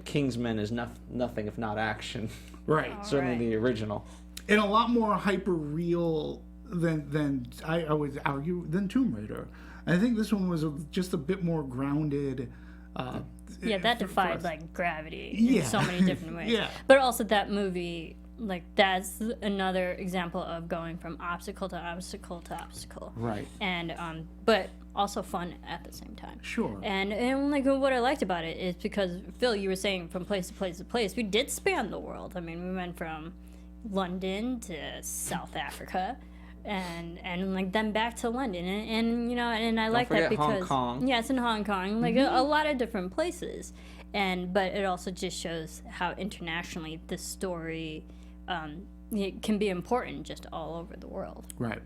Kingsman is nothing if not action. Right. Certainly the original. And a lot more hyper real than I would argue than Tomb Raider. I think this one was just a bit more grounded. That defied like gravity in so many different ways. Yeah. But also that movie, like, that's another example of going from obstacle to obstacle to obstacle. Right. And but also fun at the same time. Sure. And like what I liked about it is because Phil, you were saying from place to place to place, we did span the world. I mean, we went from London to South Africa. And like then back to London and I like that because Hong Kong. Yeah, it's in Hong Kong, like a lot of different places, but it also just shows how internationally this story it can be important just all over the world. Right.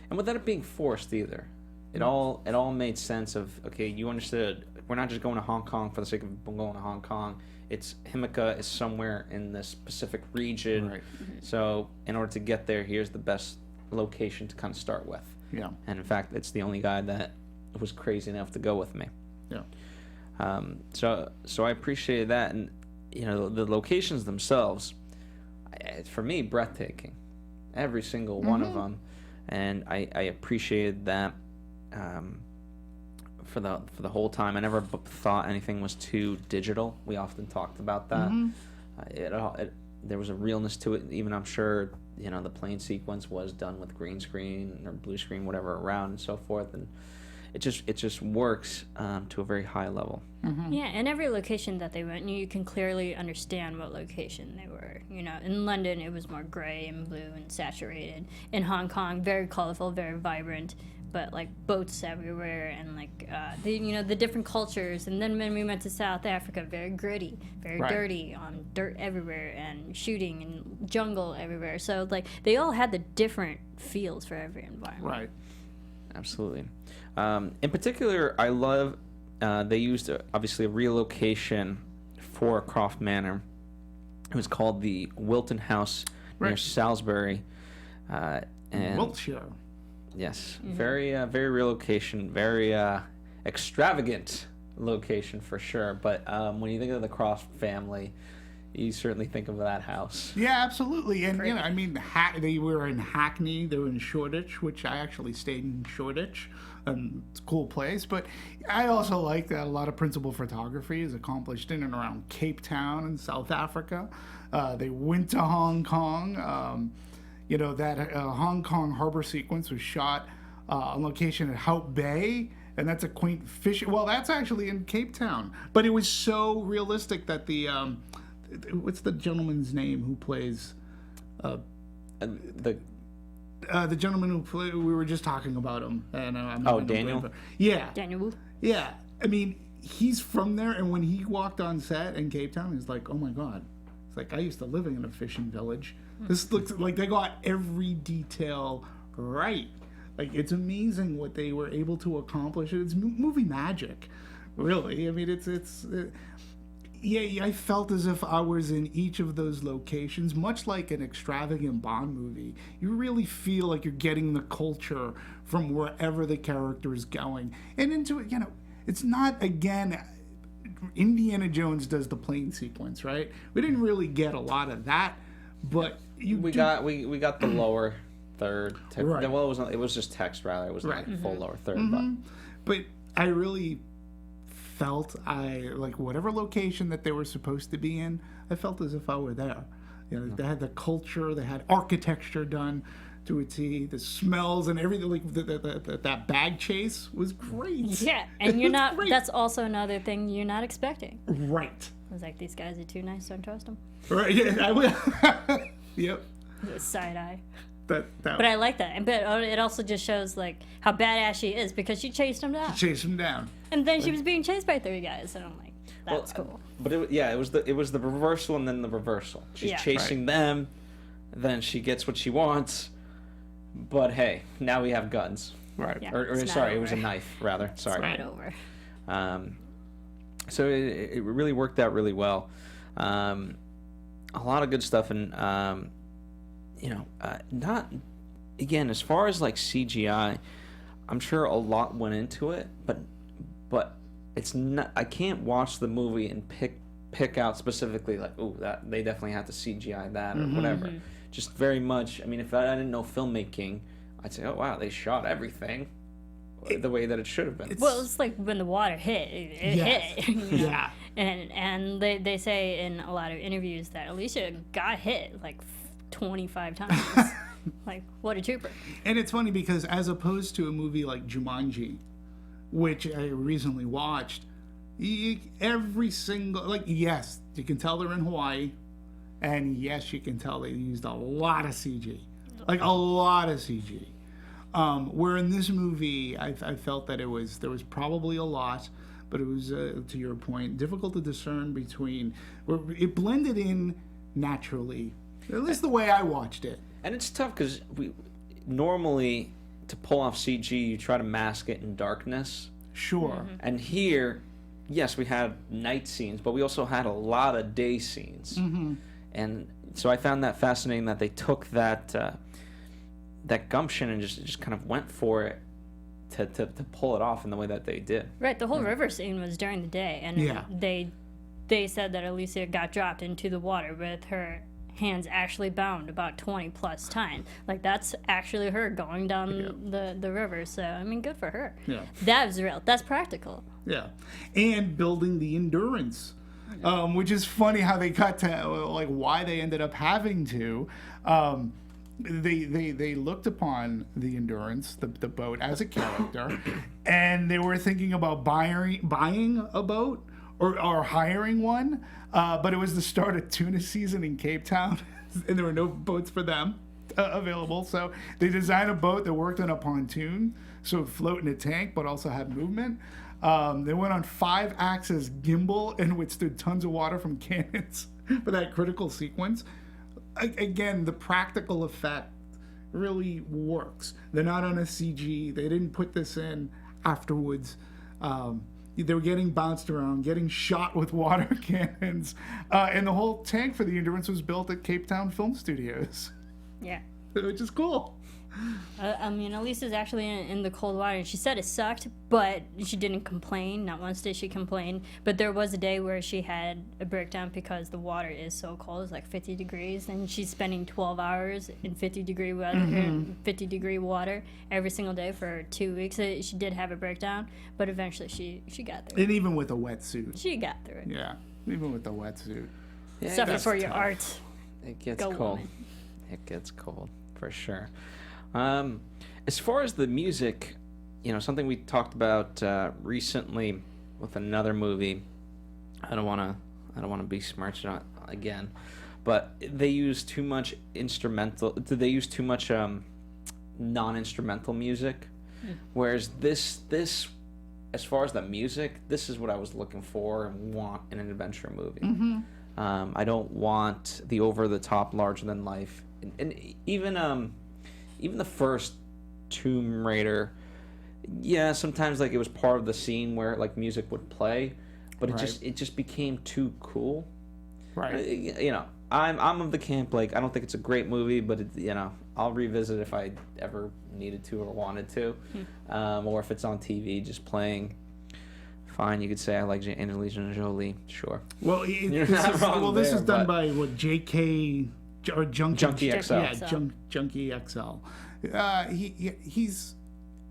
And without it being forced either, it all made sense of, okay, you understood. We're not just going to Hong Kong for the sake of going to Hong Kong. It's Himika is somewhere in this Pacific region, right. So in order to get there, here's the best location to kind of start with. Yeah. And in fact, it's the only guy that was crazy enough to go with me. Yeah. So I appreciated that, and the locations themselves, for me, breathtaking. Every single one of them, and I appreciated that. For the whole time, I never thought anything was too digital. We often talked about that. There was a realness to it. Even I'm sure the plane sequence was done with green screen or blue screen, whatever around and so forth, and it just works to a very high level. Yeah, and every location that they went, you can clearly understand what location they were. In London it was more gray and blue and saturated. In Hong Kong, very colorful, very vibrant, but like boats everywhere and like the different cultures. And then when we went to South Africa, very gritty, very dirty, dirt everywhere and shooting and jungle everywhere. So like they all had the different feels for every environment. Right. Absolutely. In particular, I love they used obviously a relocation for Croft Manor. It was called the Wilton House near Salisbury, and Wiltshire. yes, very real location, very extravagant location for sure. But when you think of the Croft family, you certainly think of that house. Yeah, absolutely. And, you know, I mean, they were in Hackney. They were in Shoreditch, which I actually stayed in Shoreditch. It's a cool place. But I also like that a lot of principal photography is accomplished in and around Cape Town in South Africa. They went to Hong Kong. You know, that Hong Kong harbor sequence was shot on location at Hout Bay. And that's a quaint fishing... Well, that's actually in Cape Town. But it was so realistic that the... what's the gentleman's name who plays the gentleman who play? We were just talking about him, and Daniel. Daniel. Yeah. I mean, he's from there, and when he walked on set in Cape Town, he's like, "Oh my god!" It's like I used to live in a fishing village. This looks like they got every detail right. Like it's amazing what they were able to accomplish. It's movie magic, really. I mean, it's. Yeah, I felt as if I was in each of those locations, much like an extravagant Bond movie. You really feel like you're getting the culture from wherever the character is going. And into it, you know, it's not, again, Indiana Jones does the plane sequence, right? We didn't really get a lot of that, but we got the lower third. Right. Well, it was just text rather. It was not full lower third, but I really felt like whatever location that they were supposed to be in, I felt as if I were there. You know, they had the culture, they had architecture done to a T, the smells and everything. Like that bag chase was great. Yeah, and you're not. That's also another thing you're not expecting. Right. I was like, these guys are too nice. Don't trust them. Right. Yeah. I will. Yep. The side eye. That. But I like that. But it also just shows like how badass she is because she chased him down. Chase him down. And then she was being chased by 3 guys, and I'm like, that's cool. But it was the reversal and then the reversal. She's chasing them, then she gets what she wants. But hey, now we have guns. Right. Yeah, Or sorry, it was a knife rather. Sorry. It's not over. So it really worked out really well. A lot of good stuff, and not again as far as like CGI. I'm sure a lot went into it, but it's not. I can't watch the movie and pick out specifically like, oh, that they definitely had to CGI that or whatever. Just very much. I mean, if I didn't know filmmaking, I'd say, oh wow, they shot everything the way that it should have been. Well, it's like when the water hit, it hit. You know? Yeah. And they say in a lot of interviews that Alicia got hit like 25 times. Like, what a trooper. And it's funny because as opposed to a movie like Jumanji, which I recently watched, every single, like, yes, you can tell they're in Hawaii, and yes, you can tell they used a lot of CG. Like, a lot of CG. Where in this movie, I felt that there was probably a lot, but it was, to your point, difficult to discern between, it blended in naturally, at least the way I watched it. And it's tough because we normally, to pull off CG, you try to mask it in darkness. Sure. And here, yes, we had night scenes, but we also had a lot of day scenes. And so I found that fascinating that they took that gumption and just kind of went for it to pull it off in the way that they did. Right, the whole river scene was during the day, and they said that Alicia got dropped into the water with her hands actually bound about 20 plus times. Like, that's actually her going down the river. So I mean, good for her. Yeah. That was real. That's practical. Yeah. And building the endurance, which is funny how they cut to like why they ended up having to. They looked upon the Endurance, the boat, as a character, and they were thinking about buying a boat or hiring one. But it was the start of tuna season in Cape Town, and there were no boats for them available. So they designed a boat that worked on a pontoon, so it would float in a tank, but also had movement. They went on 5-axis gimbal and withstood tons of water from cannons for that critical sequence. Again, the practical effect really works. They're not on a CG. They didn't put this in afterwards. They were getting bounced around, getting shot with water cannons, and the whole tank for the Endurance was built at Cape Town Film Studios, Yeah. which is cool. I mean, Elise is actually in the cold water, and she said it sucked, but she didn't complain. Not once did she complain. But there was a day where she had a breakdown because the water is so cold. It's like 50 degrees, and she's spending 12 hours in 50-degree weather, 50-degree water every single day for 2 weeks. She did have a breakdown, but eventually she got through it. And even with a wetsuit. She got through it. Yeah, even with the wetsuit. Yeah, it Suffer gets for your tough. art. It gets Go cold. woman. It gets cold for sure. As far as the music, something we talked about recently with another movie. I don't want to besmirch it again, but they use too much instrumental. They use too much non-instrumental music, whereas this, as far as the music, this is what I was looking for and want in an adventure movie. I don't want the over-the-top, larger-than-life, and even the first Tomb Raider, yeah, sometimes like it was part of the scene where like music would play, but it just became too cool. Right. I'm of the camp like I don't think it's a great movie, but I'll revisit if I ever needed to or wanted to, or if it's on TV just playing. Fine, you could say I like Angelina Jolie, sure. Well, You're not wrong this there, is done but- by what, JK or Junkie XL. Yeah, Junkie XL. He's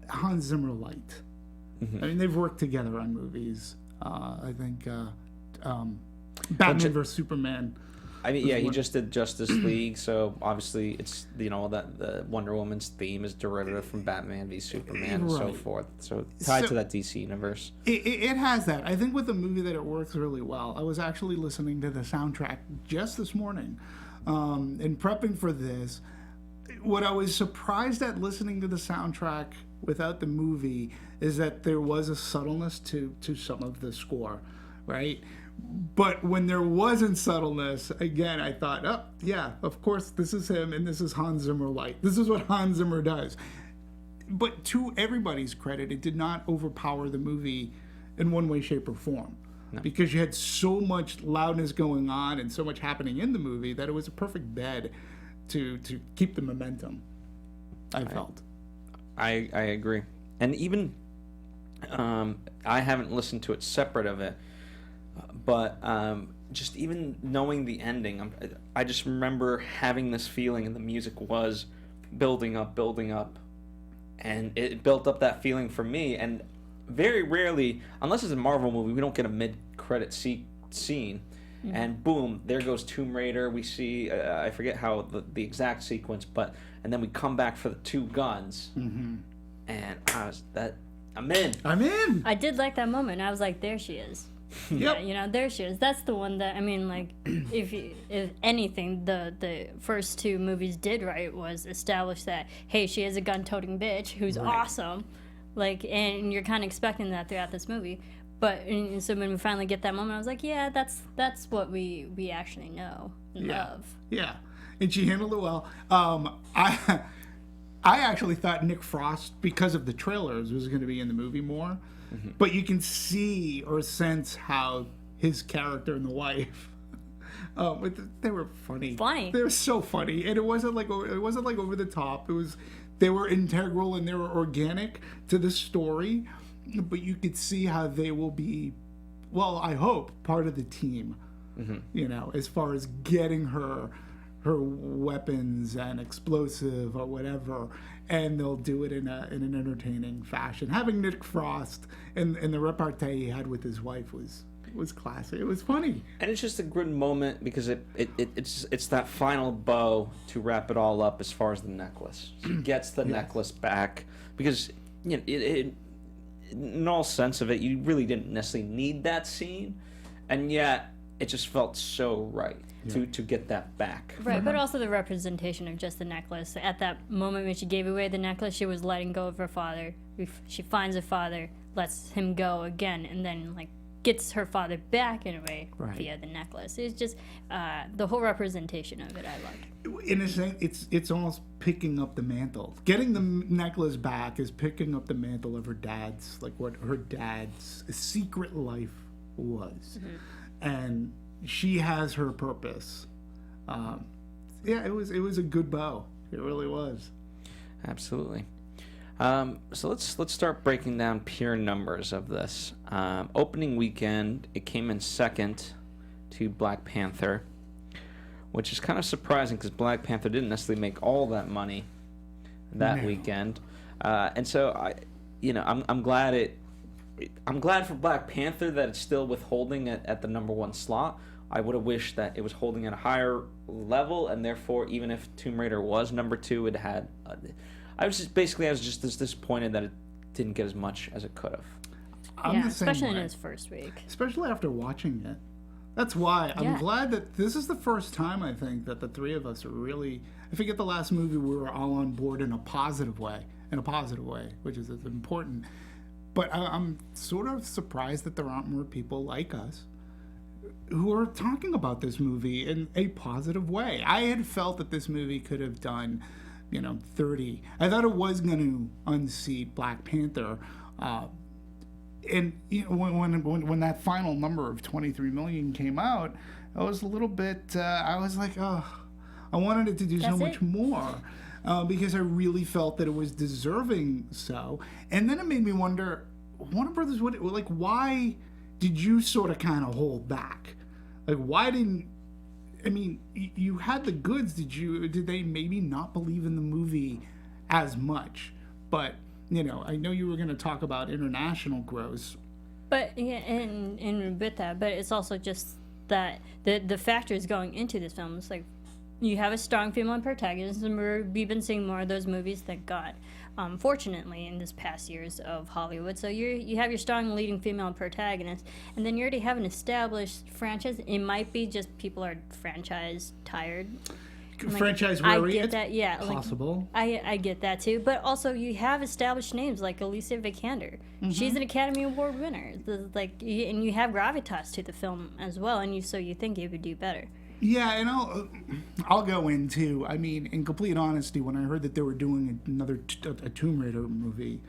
Hans Zimmer light. I mean, they've worked together on movies. I think Batman vs Superman. I mean, yeah, he just did Justice League, so obviously it's that the Wonder Woman's theme is derivative from Batman v Superman and so Right. forth. So tied So- to that DC universe. It has that. I think with the movie that it works really well. I was actually listening to the soundtrack just this morning, and prepping for this. What I was surprised at listening to the soundtrack without the movie is that there was a subtleness to some of the score, right? But when there wasn't subtleness, again, I thought, oh, yeah, of course, this is him and this is Hans Zimmer light. This is what Hans Zimmer does. But to everybody's credit, it did not overpower the movie in one way, shape, or form. No. Because you had so much loudness going on and so much happening in the movie that it was a perfect bed to keep the momentum, I felt. I agree. And even I haven't listened to it separate of it, but just even knowing the ending, I just remember having this feeling, and the music was building up, and it built up that feeling for me. And very rarely, unless it's a Marvel movie, we don't get a mid-credit scene. Mm-hmm. And boom, there goes Tomb Raider. We see, I forget how the exact sequence, and then we come back for the two guns. Mm-hmm. And I'm in. I did like that moment. I was like, there she is. Yep. Yeah, there she is. That's the one that, I mean, like, if anything, the first two movies did right was establish that, hey, she is a gun-toting bitch who's awesome. Like, and you're kind of expecting that throughout this movie. But and so when we finally get that moment, I was like, yeah, that's what we actually know and love. Yeah, and she handled it well. I actually thought Nick Frost, because of the trailers, was going to be in the movie more. Mm-hmm. But you can see or sense how his character and the wife, they were funny. They were so funny, and it wasn't like over the top. They were integral and they were organic to the story. But you could see how they will be, well, I hope, part of the team. Mm-hmm. As far as getting her weapons and explosive or whatever, and they'll do it in an entertaining fashion. Having Nick Frost and the repartee he had with his wife was classic. It was funny, and it's just a good moment because it's that final bow to wrap it all up as far as the necklace. She gets the necklace back because it in all sense of it, you really didn't necessarily need that scene, and yet it just felt so right to get that back. Right, but also the representation of just the necklace. At that moment when she gave away the necklace, she was letting go of her father. She finds her father, lets him go again, and then gets her father back in a way via the necklace. It's just the whole representation of it I loved. in a sense, it's almost picking up the mantle. Getting the necklace back is picking up the mantle of her dad's, like what her dad's secret life was, and she has her purpose. Yeah, it was a good bow. It really was. Absolutely. So let's start breaking down pure numbers of this. Opening weekend, it came in second to Black Panther, which is kind of surprising because Black Panther didn't necessarily make all that money that weekend, and so I'm glad I'm glad for Black Panther that it's still withholding at the number one slot. I would have wished that it was holding at a higher level, and therefore, even if Tomb Raider was number two, it had. I was just as disappointed that it didn't get as much as it could have. I'm the same especially in way. its first week. Especially after watching it. That's why I'm glad that this is the first time, I think, that the three of us are really... I forget the last movie we were all on board in a positive way, which is important. But I'm sort of surprised that there aren't more people like us who are talking about this movie in a positive way. I had felt that this movie could have done, 30. I thought it was going to unseat Black Panther. And when that final number of 23 million came out, I was a little bit. I was like, oh, I wanted it to do so much more because I really felt that it was deserving. So, and then it made me wonder, Warner Brothers, why did you sort of kind of hold back? Like, why didn't? I mean, you had the goods. Did they maybe not believe in the movie as much? But I know you were going to talk about international gross. But and with that, but it's also just that the factors going into this film is like you have a strong female protagonist, and we've been seeing more of those movies, thank God. Fortunately, in this past years of Hollywood, so you have your strong leading female protagonist, and then you already have an established franchise. It might be just people are franchise tired. Franchise worry. I get that, yeah. Possible. I get that too, but also you have established names like Alicia Vikander. She's an Academy Award winner. And you have gravitas to the film as well, and you think it would do better. Yeah, and I'll go into. I mean, in complete honesty, when I heard that they were doing another a Tomb Raider movie,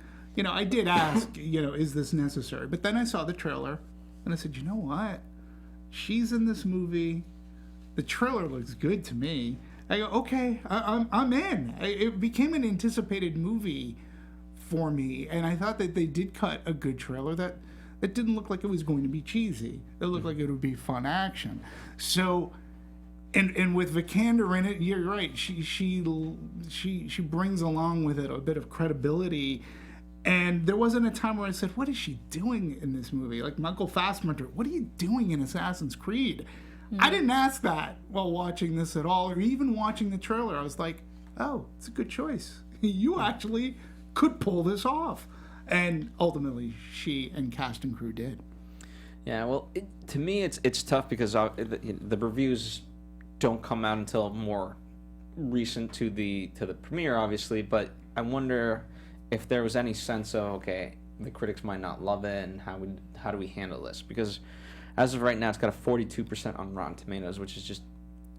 I did ask, is this necessary? But then I saw the trailer, and I said, you know what? She's in this movie. The trailer looks good to me. I go, okay, I'm in. It became an anticipated movie for me, and I thought that they did cut a good trailer that didn't look like it was going to be cheesy. It looked like it would be fun action. So, and with Vikander in it, you're right. She brings along with it a bit of credibility. And there wasn't a time where I said, what is she doing in this movie? Like Michael Fassbender, what are you doing in Assassin's Creed? I didn't ask that while watching this at all, or even watching the trailer. I was like, oh, it's a good choice. You actually could pull this off. And ultimately, she and cast and crew did. Yeah, well, to me, it's tough because the reviews don't come out until more recent to the premiere, obviously. But I wonder if there was any sense of, okay, the critics might not love it, and how do we handle this? Because as of right now, it's got a 42% on Rotten Tomatoes, which is just,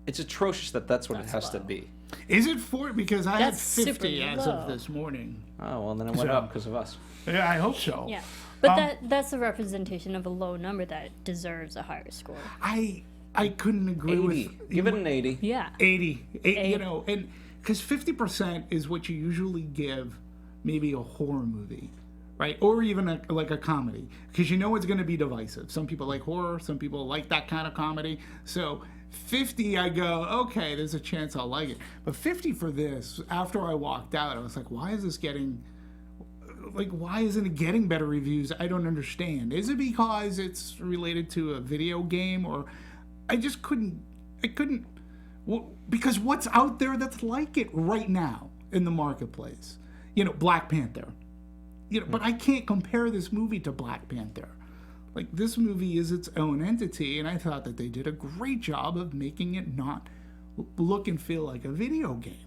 it's atrocious that's what it has to be. Is it 40? Because I had That's 50 as of this morning. Oh, well, then it went up because of us. Yeah, I hope so. Yeah, but that's a representation of a low number that deserves a higher score. I couldn't agree 80. with... Give it an 80. Yeah. 80. And because 50% is what you usually give maybe a horror movie. Right? Or even a comedy. Because it's going to be divisive. Some people like horror. Some people like that kind of comedy. So 50, I go, okay, there's a chance I'll like it. But 50 for this, after I walked out, I was like, why isn't it getting better reviews? I don't understand. Is it because it's related to a video game? Or I couldn't, because what's out there that's like it right now in the marketplace? Black Panther. But I can't compare this movie to Black Panther. Like, this movie is its own entity, and I thought that they did a great job of making it not look and feel like a video game.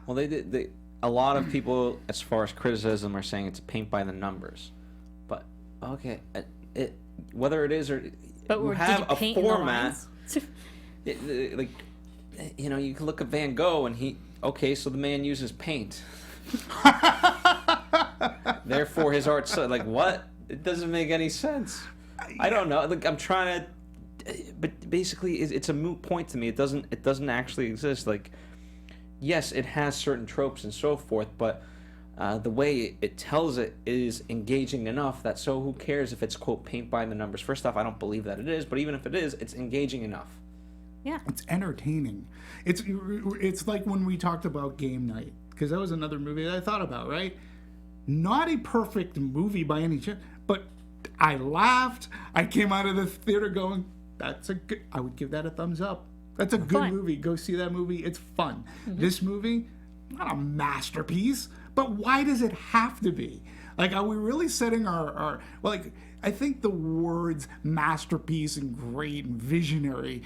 Well, they did. A lot of people, as far as criticism, are saying it's paint by the numbers. But okay, whether it is or but you have a format, like you know, you can look at Van Gogh and so the man uses paint. Therefore, his art's like, what? It doesn't make any sense. I don't know. Like, I'm trying to, but basically, it's a moot point to me. It doesn't actually exist. Like, yes, it has certain tropes and so forth, but the way it tells it is engaging enough that who cares if it's, quote, paint by the numbers. First off, I don't believe that it is, but even if it is, it's engaging enough. Yeah. It's entertaining. It's like when we talked about Game Night, because that was another movie that I thought about, right? Not a perfect movie by any chance, but I laughed. I came out of the theater going, I would give that a thumbs up. That's a good movie. Go see that movie. It's fun. Mm-hmm. This movie, not a masterpiece, but why does it have to be? Like, are we really setting our like, I think the words masterpiece and great and visionary,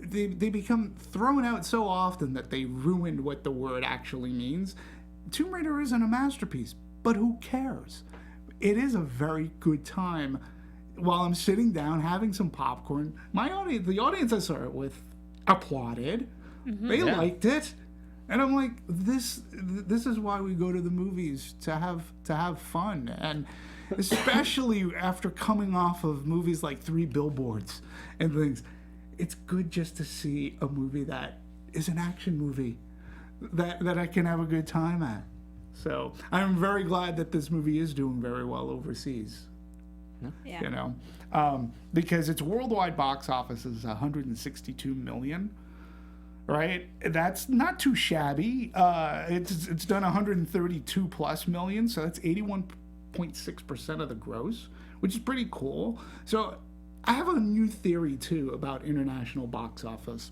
they become thrown out so often that they ruined what the word actually means. Tomb Raider isn't a masterpiece, but who cares? It is a very good time. While I'm sitting down having some popcorn, the audience I saw it with, applauded. Mm-hmm. They liked it, and I'm like, this is why we go to the movies, to have fun, and especially after coming off of movies like 3 Billboards and things. It's good just to see a movie that is an action movie that I can have a good time at. So I'm very glad that this movie is doing very well overseas. Yeah. You know, because its worldwide box office is 162 million, right? That's not too shabby. It's done 132 plus million, so that's 81.6% of the gross, which is pretty cool. So I have a new theory too about international box office.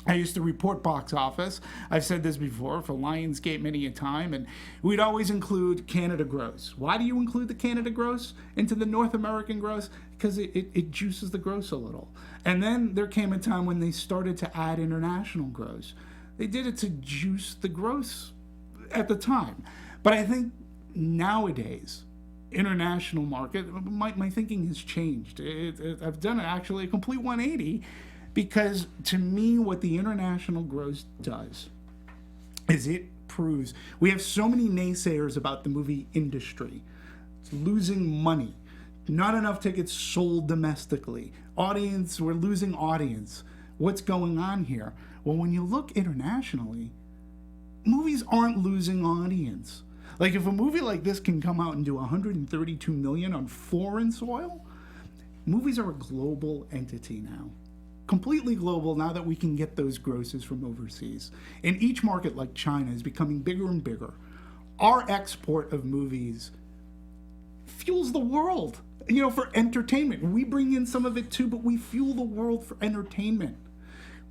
I used to report box office. I've said this before for Lionsgate many a time, and we'd always include Canada gross. Why do you include the Canada gross into the North American gross? Because it juices the gross a little. And then there came a time when they started to add international gross. They did it to juice the gross at the time. But I think nowadays, international market, my thinking has changed. I've done actually a complete 180. Because to me, what the international gross does is it proves we have so many naysayers about the movie industry. It's losing money. Not enough tickets sold domestically. We're losing audience. What's going on here? Well, when you look internationally, movies aren't losing audience. Like, if a movie like this can come out and do 132 million on foreign soil, movies are a global entity now. Completely global now that we can get those grosses from overseas. And each market, like China, is becoming bigger and bigger. Our export of movies fuels the world, for entertainment. We bring in some of it too, but we fuel the world for entertainment.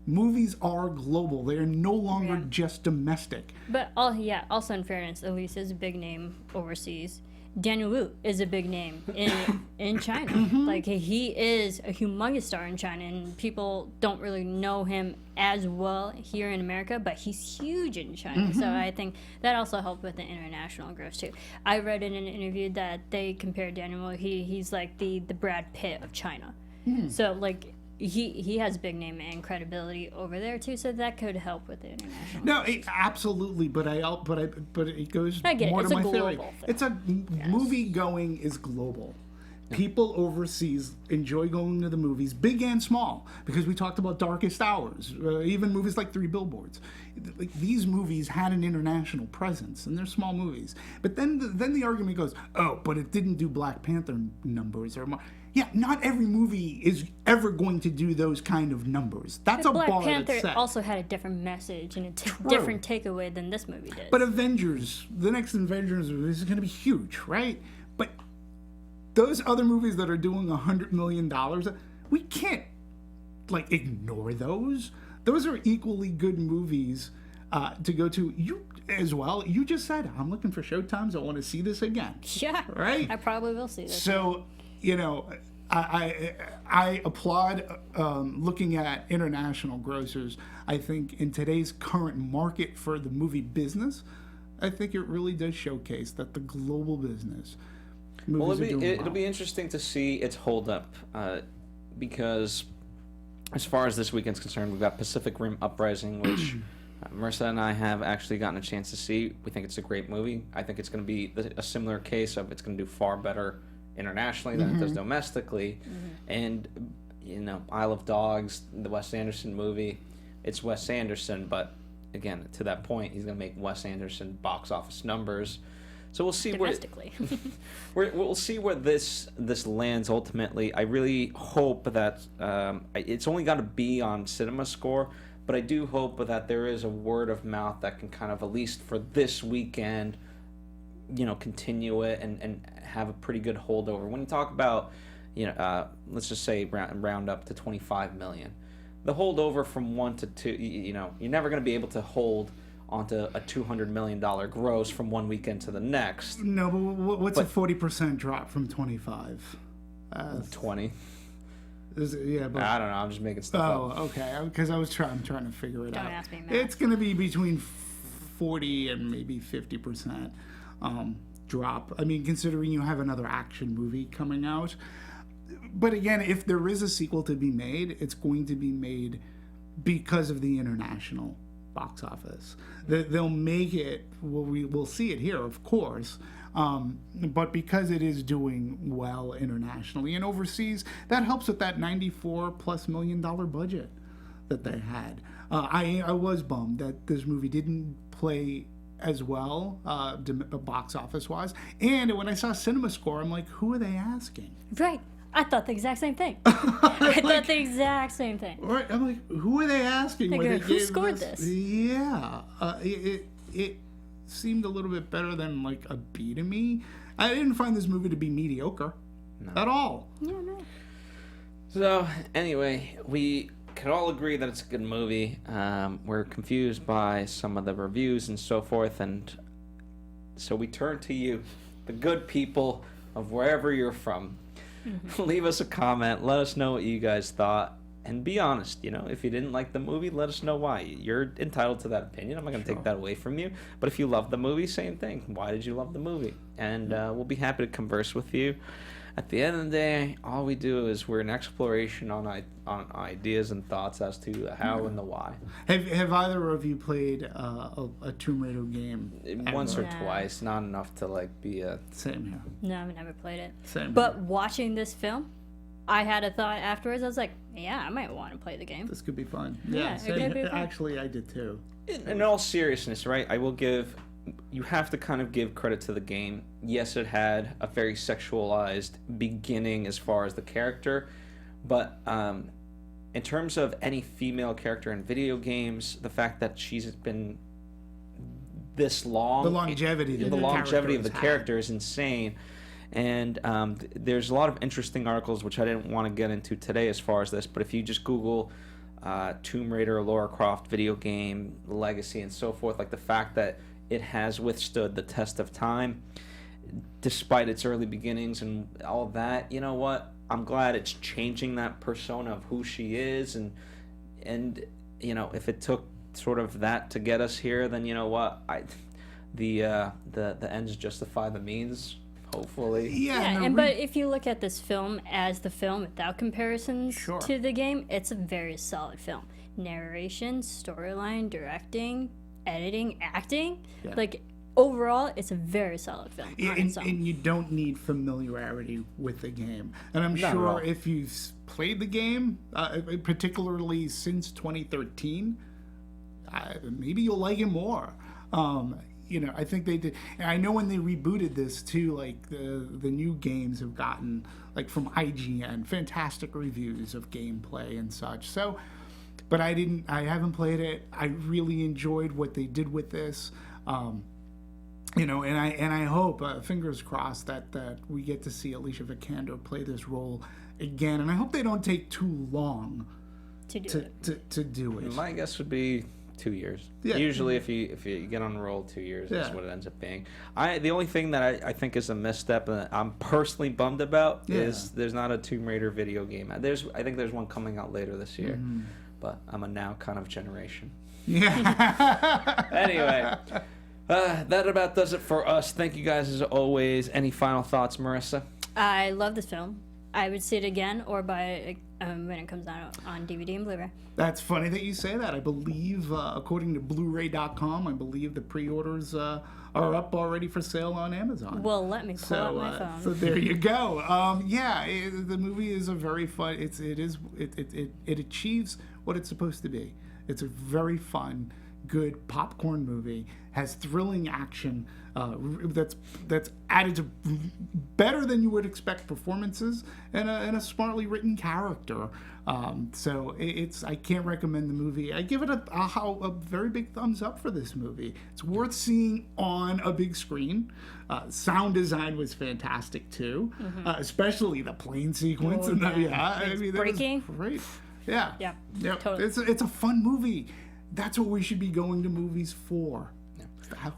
Movies are global. They are no longer just domestic. But also in fairness, Ellis is a big name overseas. Daniel Wu is a big name in China. Mm-hmm. Like, he is a humongous star in China, and people don't really know him as well here in America, but he's huge in China. Mm-hmm. So I think that also helped with the international growth too. I read in an interview that they compared Daniel Wu. He's like the Brad Pitt of China. Mm. So like, he has big name and credibility over there too, so that could help with the international. No, absolutely, but it goes more to my theory. It's movie going is global. People overseas enjoy going to the movies, big and small, because we talked about Darkest Hours, even movies like 3 Billboards. Like, these movies had an international presence, and they're small movies. But then the argument goes, oh, but it didn't do Black Panther numbers or more. Yeah, not every movie is ever going to do those kind of numbers. That's a bar that's set. Black Panther also had a different message and a different takeaway than this movie did. But Avengers, the next Avengers movie is going to be huge, right? But those other movies that are doing $100 million, we can't, ignore those. Those are equally good movies to go to. You as well. You just said, I'm looking for showtimes. I want to see this again. Yeah. Right? I probably will see this. So, I applaud looking at international grossers. I think in today's current market for the movie business, I think it really does showcase that the global business. It'll be interesting to see its hold up because as far as this weekend's concerned, we've got Pacific Rim Uprising, which Marisa and I have actually gotten a chance to see. We think it's a great movie. I think it's going to be a similar case of it's going to do far better internationally than it does domestically. And, you know, Isle of Dogs, the Wes Anderson movie, it's Wes Anderson, but again, to that point, he's going to make Wes Anderson box office numbers. So we'll see Domestically. we'll see where this lands ultimately. I really hope that it's only got to be on CinemaScore, but I do hope that there is a word of mouth that can kind of, at least for this weekend, you know, continue it and have a pretty good holdover. When you talk about, you know, let's just say round up to 25 million, the holdover from 1 to 2, you know, you're never going to be able to hold onto a $200 million gross from one weekend to the next. No, but what's a 40% drop from 25? 20. Yeah, but I don't know. I'm just making stuff up. Oh, okay. Because I'm trying to figure it out. Don't ask me, Matt. It's going to be between 40 and maybe 50% drop. I mean, considering you have another action movie coming out. But again, if there is a sequel to be made, it's going to be made because of the international box office. They'll make it, well, we'll see it here, of course, but because it is doing well internationally and overseas, that helps with that $94+ million budget that they had. I was bummed that this movie didn't play as well box office wise, and when I saw CinemaScore, I'm like, who are they asking? Right. I thought the exact same thing. I thought the exact same thing. Right, I'm like, who are they asking? Who scored this? Yeah, it seemed a little bit better than like a B to me. I didn't find this movie to be mediocre at all. Yeah, no. So anyway, we can all agree that it's a good movie. We're confused by some of the reviews and so forth, and so we turn to you, the good people of wherever you're from. Leave us a comment. Let us know what you guys thought. And be honest, you know, if you didn't like the movie, let us know why. You're entitled to that opinion. I'm not going to take that away from you. But if you love the movie, same thing. Why did you love the movie? And we'll be happy to converse with you. At the end of the day, all we do is we're an exploration on ideas and thoughts as to the how and the why. Have either of you played a Tomb Raider game? Once or Nah. twice, not enough to like be a... Same here. No, I've never played it. Same But here. watching this film, I had a thought afterwards. I was like, yeah, I might want to play the game. This could be fun. Yeah, it same could be here. fun. Actually, I did too. In all seriousness, right, I will give... You have to kind of give credit to the game. Yes, it had a very sexualized beginning as far as the character, but in terms of any female character in video games, the fact that she's been this long... The longevity of the character is insane. And there's a lot of interesting articles, which I didn't want to get into today as far as this, but if you just Google Tomb Raider, Lara Croft video game, legacy, and so forth, like the fact that it has withstood the test of time despite its early beginnings and all of that, you know what? I'm glad it's changing that persona of who she is, and you know, if it took sort of that to get us here, then you know what? The ends justify the means. Hopefully. Yeah, but if you look at this film as the film without comparisons Sure. to the game, it's a very solid film. Narration, storyline, directing, editing, acting, like overall, it's a very solid film. And you don't need familiarity with the game. And I'm sure if you've played the game, particularly since 2013, maybe you'll like it more. You know, I think they did. And I know when they rebooted this too, like the new games have gotten, like from IGN, fantastic reviews of gameplay and such. So, but I haven't played it. I really enjoyed what they did with this. You know, and I hope, fingers crossed, that we get to see Alicia Vikander play this role again. And I hope they don't take too long to do it. My guess would be 2 years. Yeah. Usually, if you get on the roll, 2 years is what it ends up being. The only thing that I think is a misstep and I'm personally bummed about is there's not a Tomb Raider video game. I think there's one coming out later this year, but I'm a now kind of generation. Yeah. Anyway, that about does it for us. Thank you guys as always. Any final thoughts, Marisa? I love this film. I would see it again or buy it when it comes out on DVD and Blu-ray. That's funny that you say that. I believe, according to Blu-ray.com, I believe the pre-orders are up already for sale on Amazon. Well, let me pull out my phone. So there you go. The movie is a very fun. It achieves what it's supposed to be. It's a very fun, good popcorn movie. Has thrilling action. That's added to better than you would expect performances and a smartly written character. So I can't recommend the movie. I give it a very big thumbs up for this movie. It's worth seeing on a big screen. Sound design was fantastic too, especially the plane sequence. Oh, yeah. I mean, that breaking. was great. Yeah. Yeah. Totally. It's a fun movie. That's what we should be going to movies for.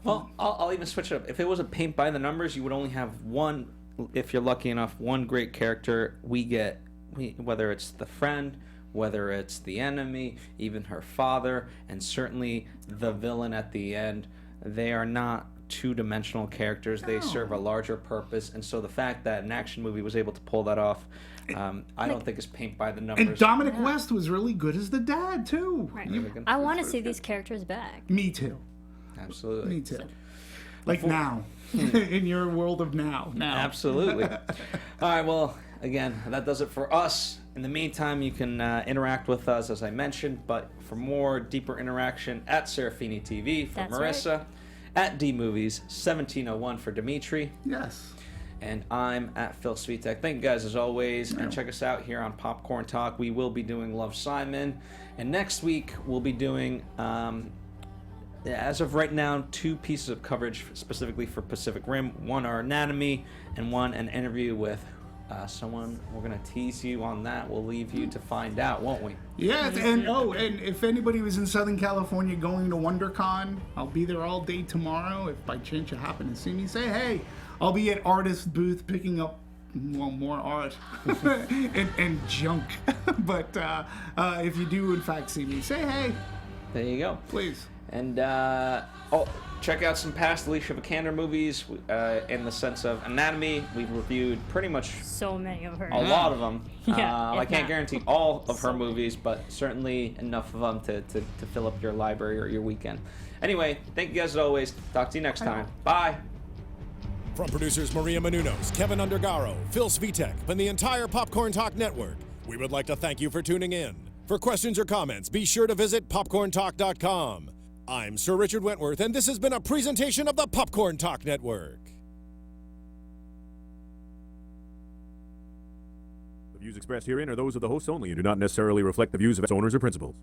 Well, I'll even switch it up. If it was a paint by the numbers, you would only have one, if you're lucky enough, one great character. Whether it's the friend, whether it's the enemy, even her father, and certainly the villain at the end. They are not two-dimensional characters. They serve a larger purpose. And so the fact that an action movie was able to pull that off, I don't think it's paint by the numbers. And Dominic West was really good as the dad, too. Right. I want to see these characters back. Me too. Absolutely. Me too. Like now. In your world of now. Absolutely. All right, well, again, that does it for us. In the meantime, you can interact with us, as I mentioned, but for more deeper interaction, at Serafini TV for Marisa, at DMovies1701 for Demetri. Yes. And I'm at Phil Svitek. Thank you guys as always. And check us out here on Popcorn Talk. We will be doing Love, Simon. And next week, we'll be doing, as of right now, 2 pieces of coverage specifically for Pacific Rim. One, our anatomy, and one, an interview with someone. We're going to tease you on that. We'll leave you to find out, won't we? Yeah, and if anybody was in Southern California going to WonderCon, I'll be there all day tomorrow. If by chance you happen to see me, say hey. I'll be at Artist Booth picking up more art and junk. But if you do in fact see me, say hey. There you go. Please. And check out some past Alicia Vikander movies in the sense of anatomy. We've reviewed pretty much so many of her. A lot of them. Yeah, I can't guarantee all of her movies, but certainly enough of them to fill up your library or your weekend. Anyway, thank you guys as always. Talk to you next time. Bye. From producers Maria Menounos, Kevin Undergaro, Phil Svitek, and the entire Popcorn Talk Network, we would like to thank you for tuning in. For questions or comments, be sure to visit popcorntalk.com. I'm Sir Richard Wentworth, and this has been a presentation of the Popcorn Talk Network. The views expressed herein are those of the hosts only and do not necessarily reflect the views of its owners or principals.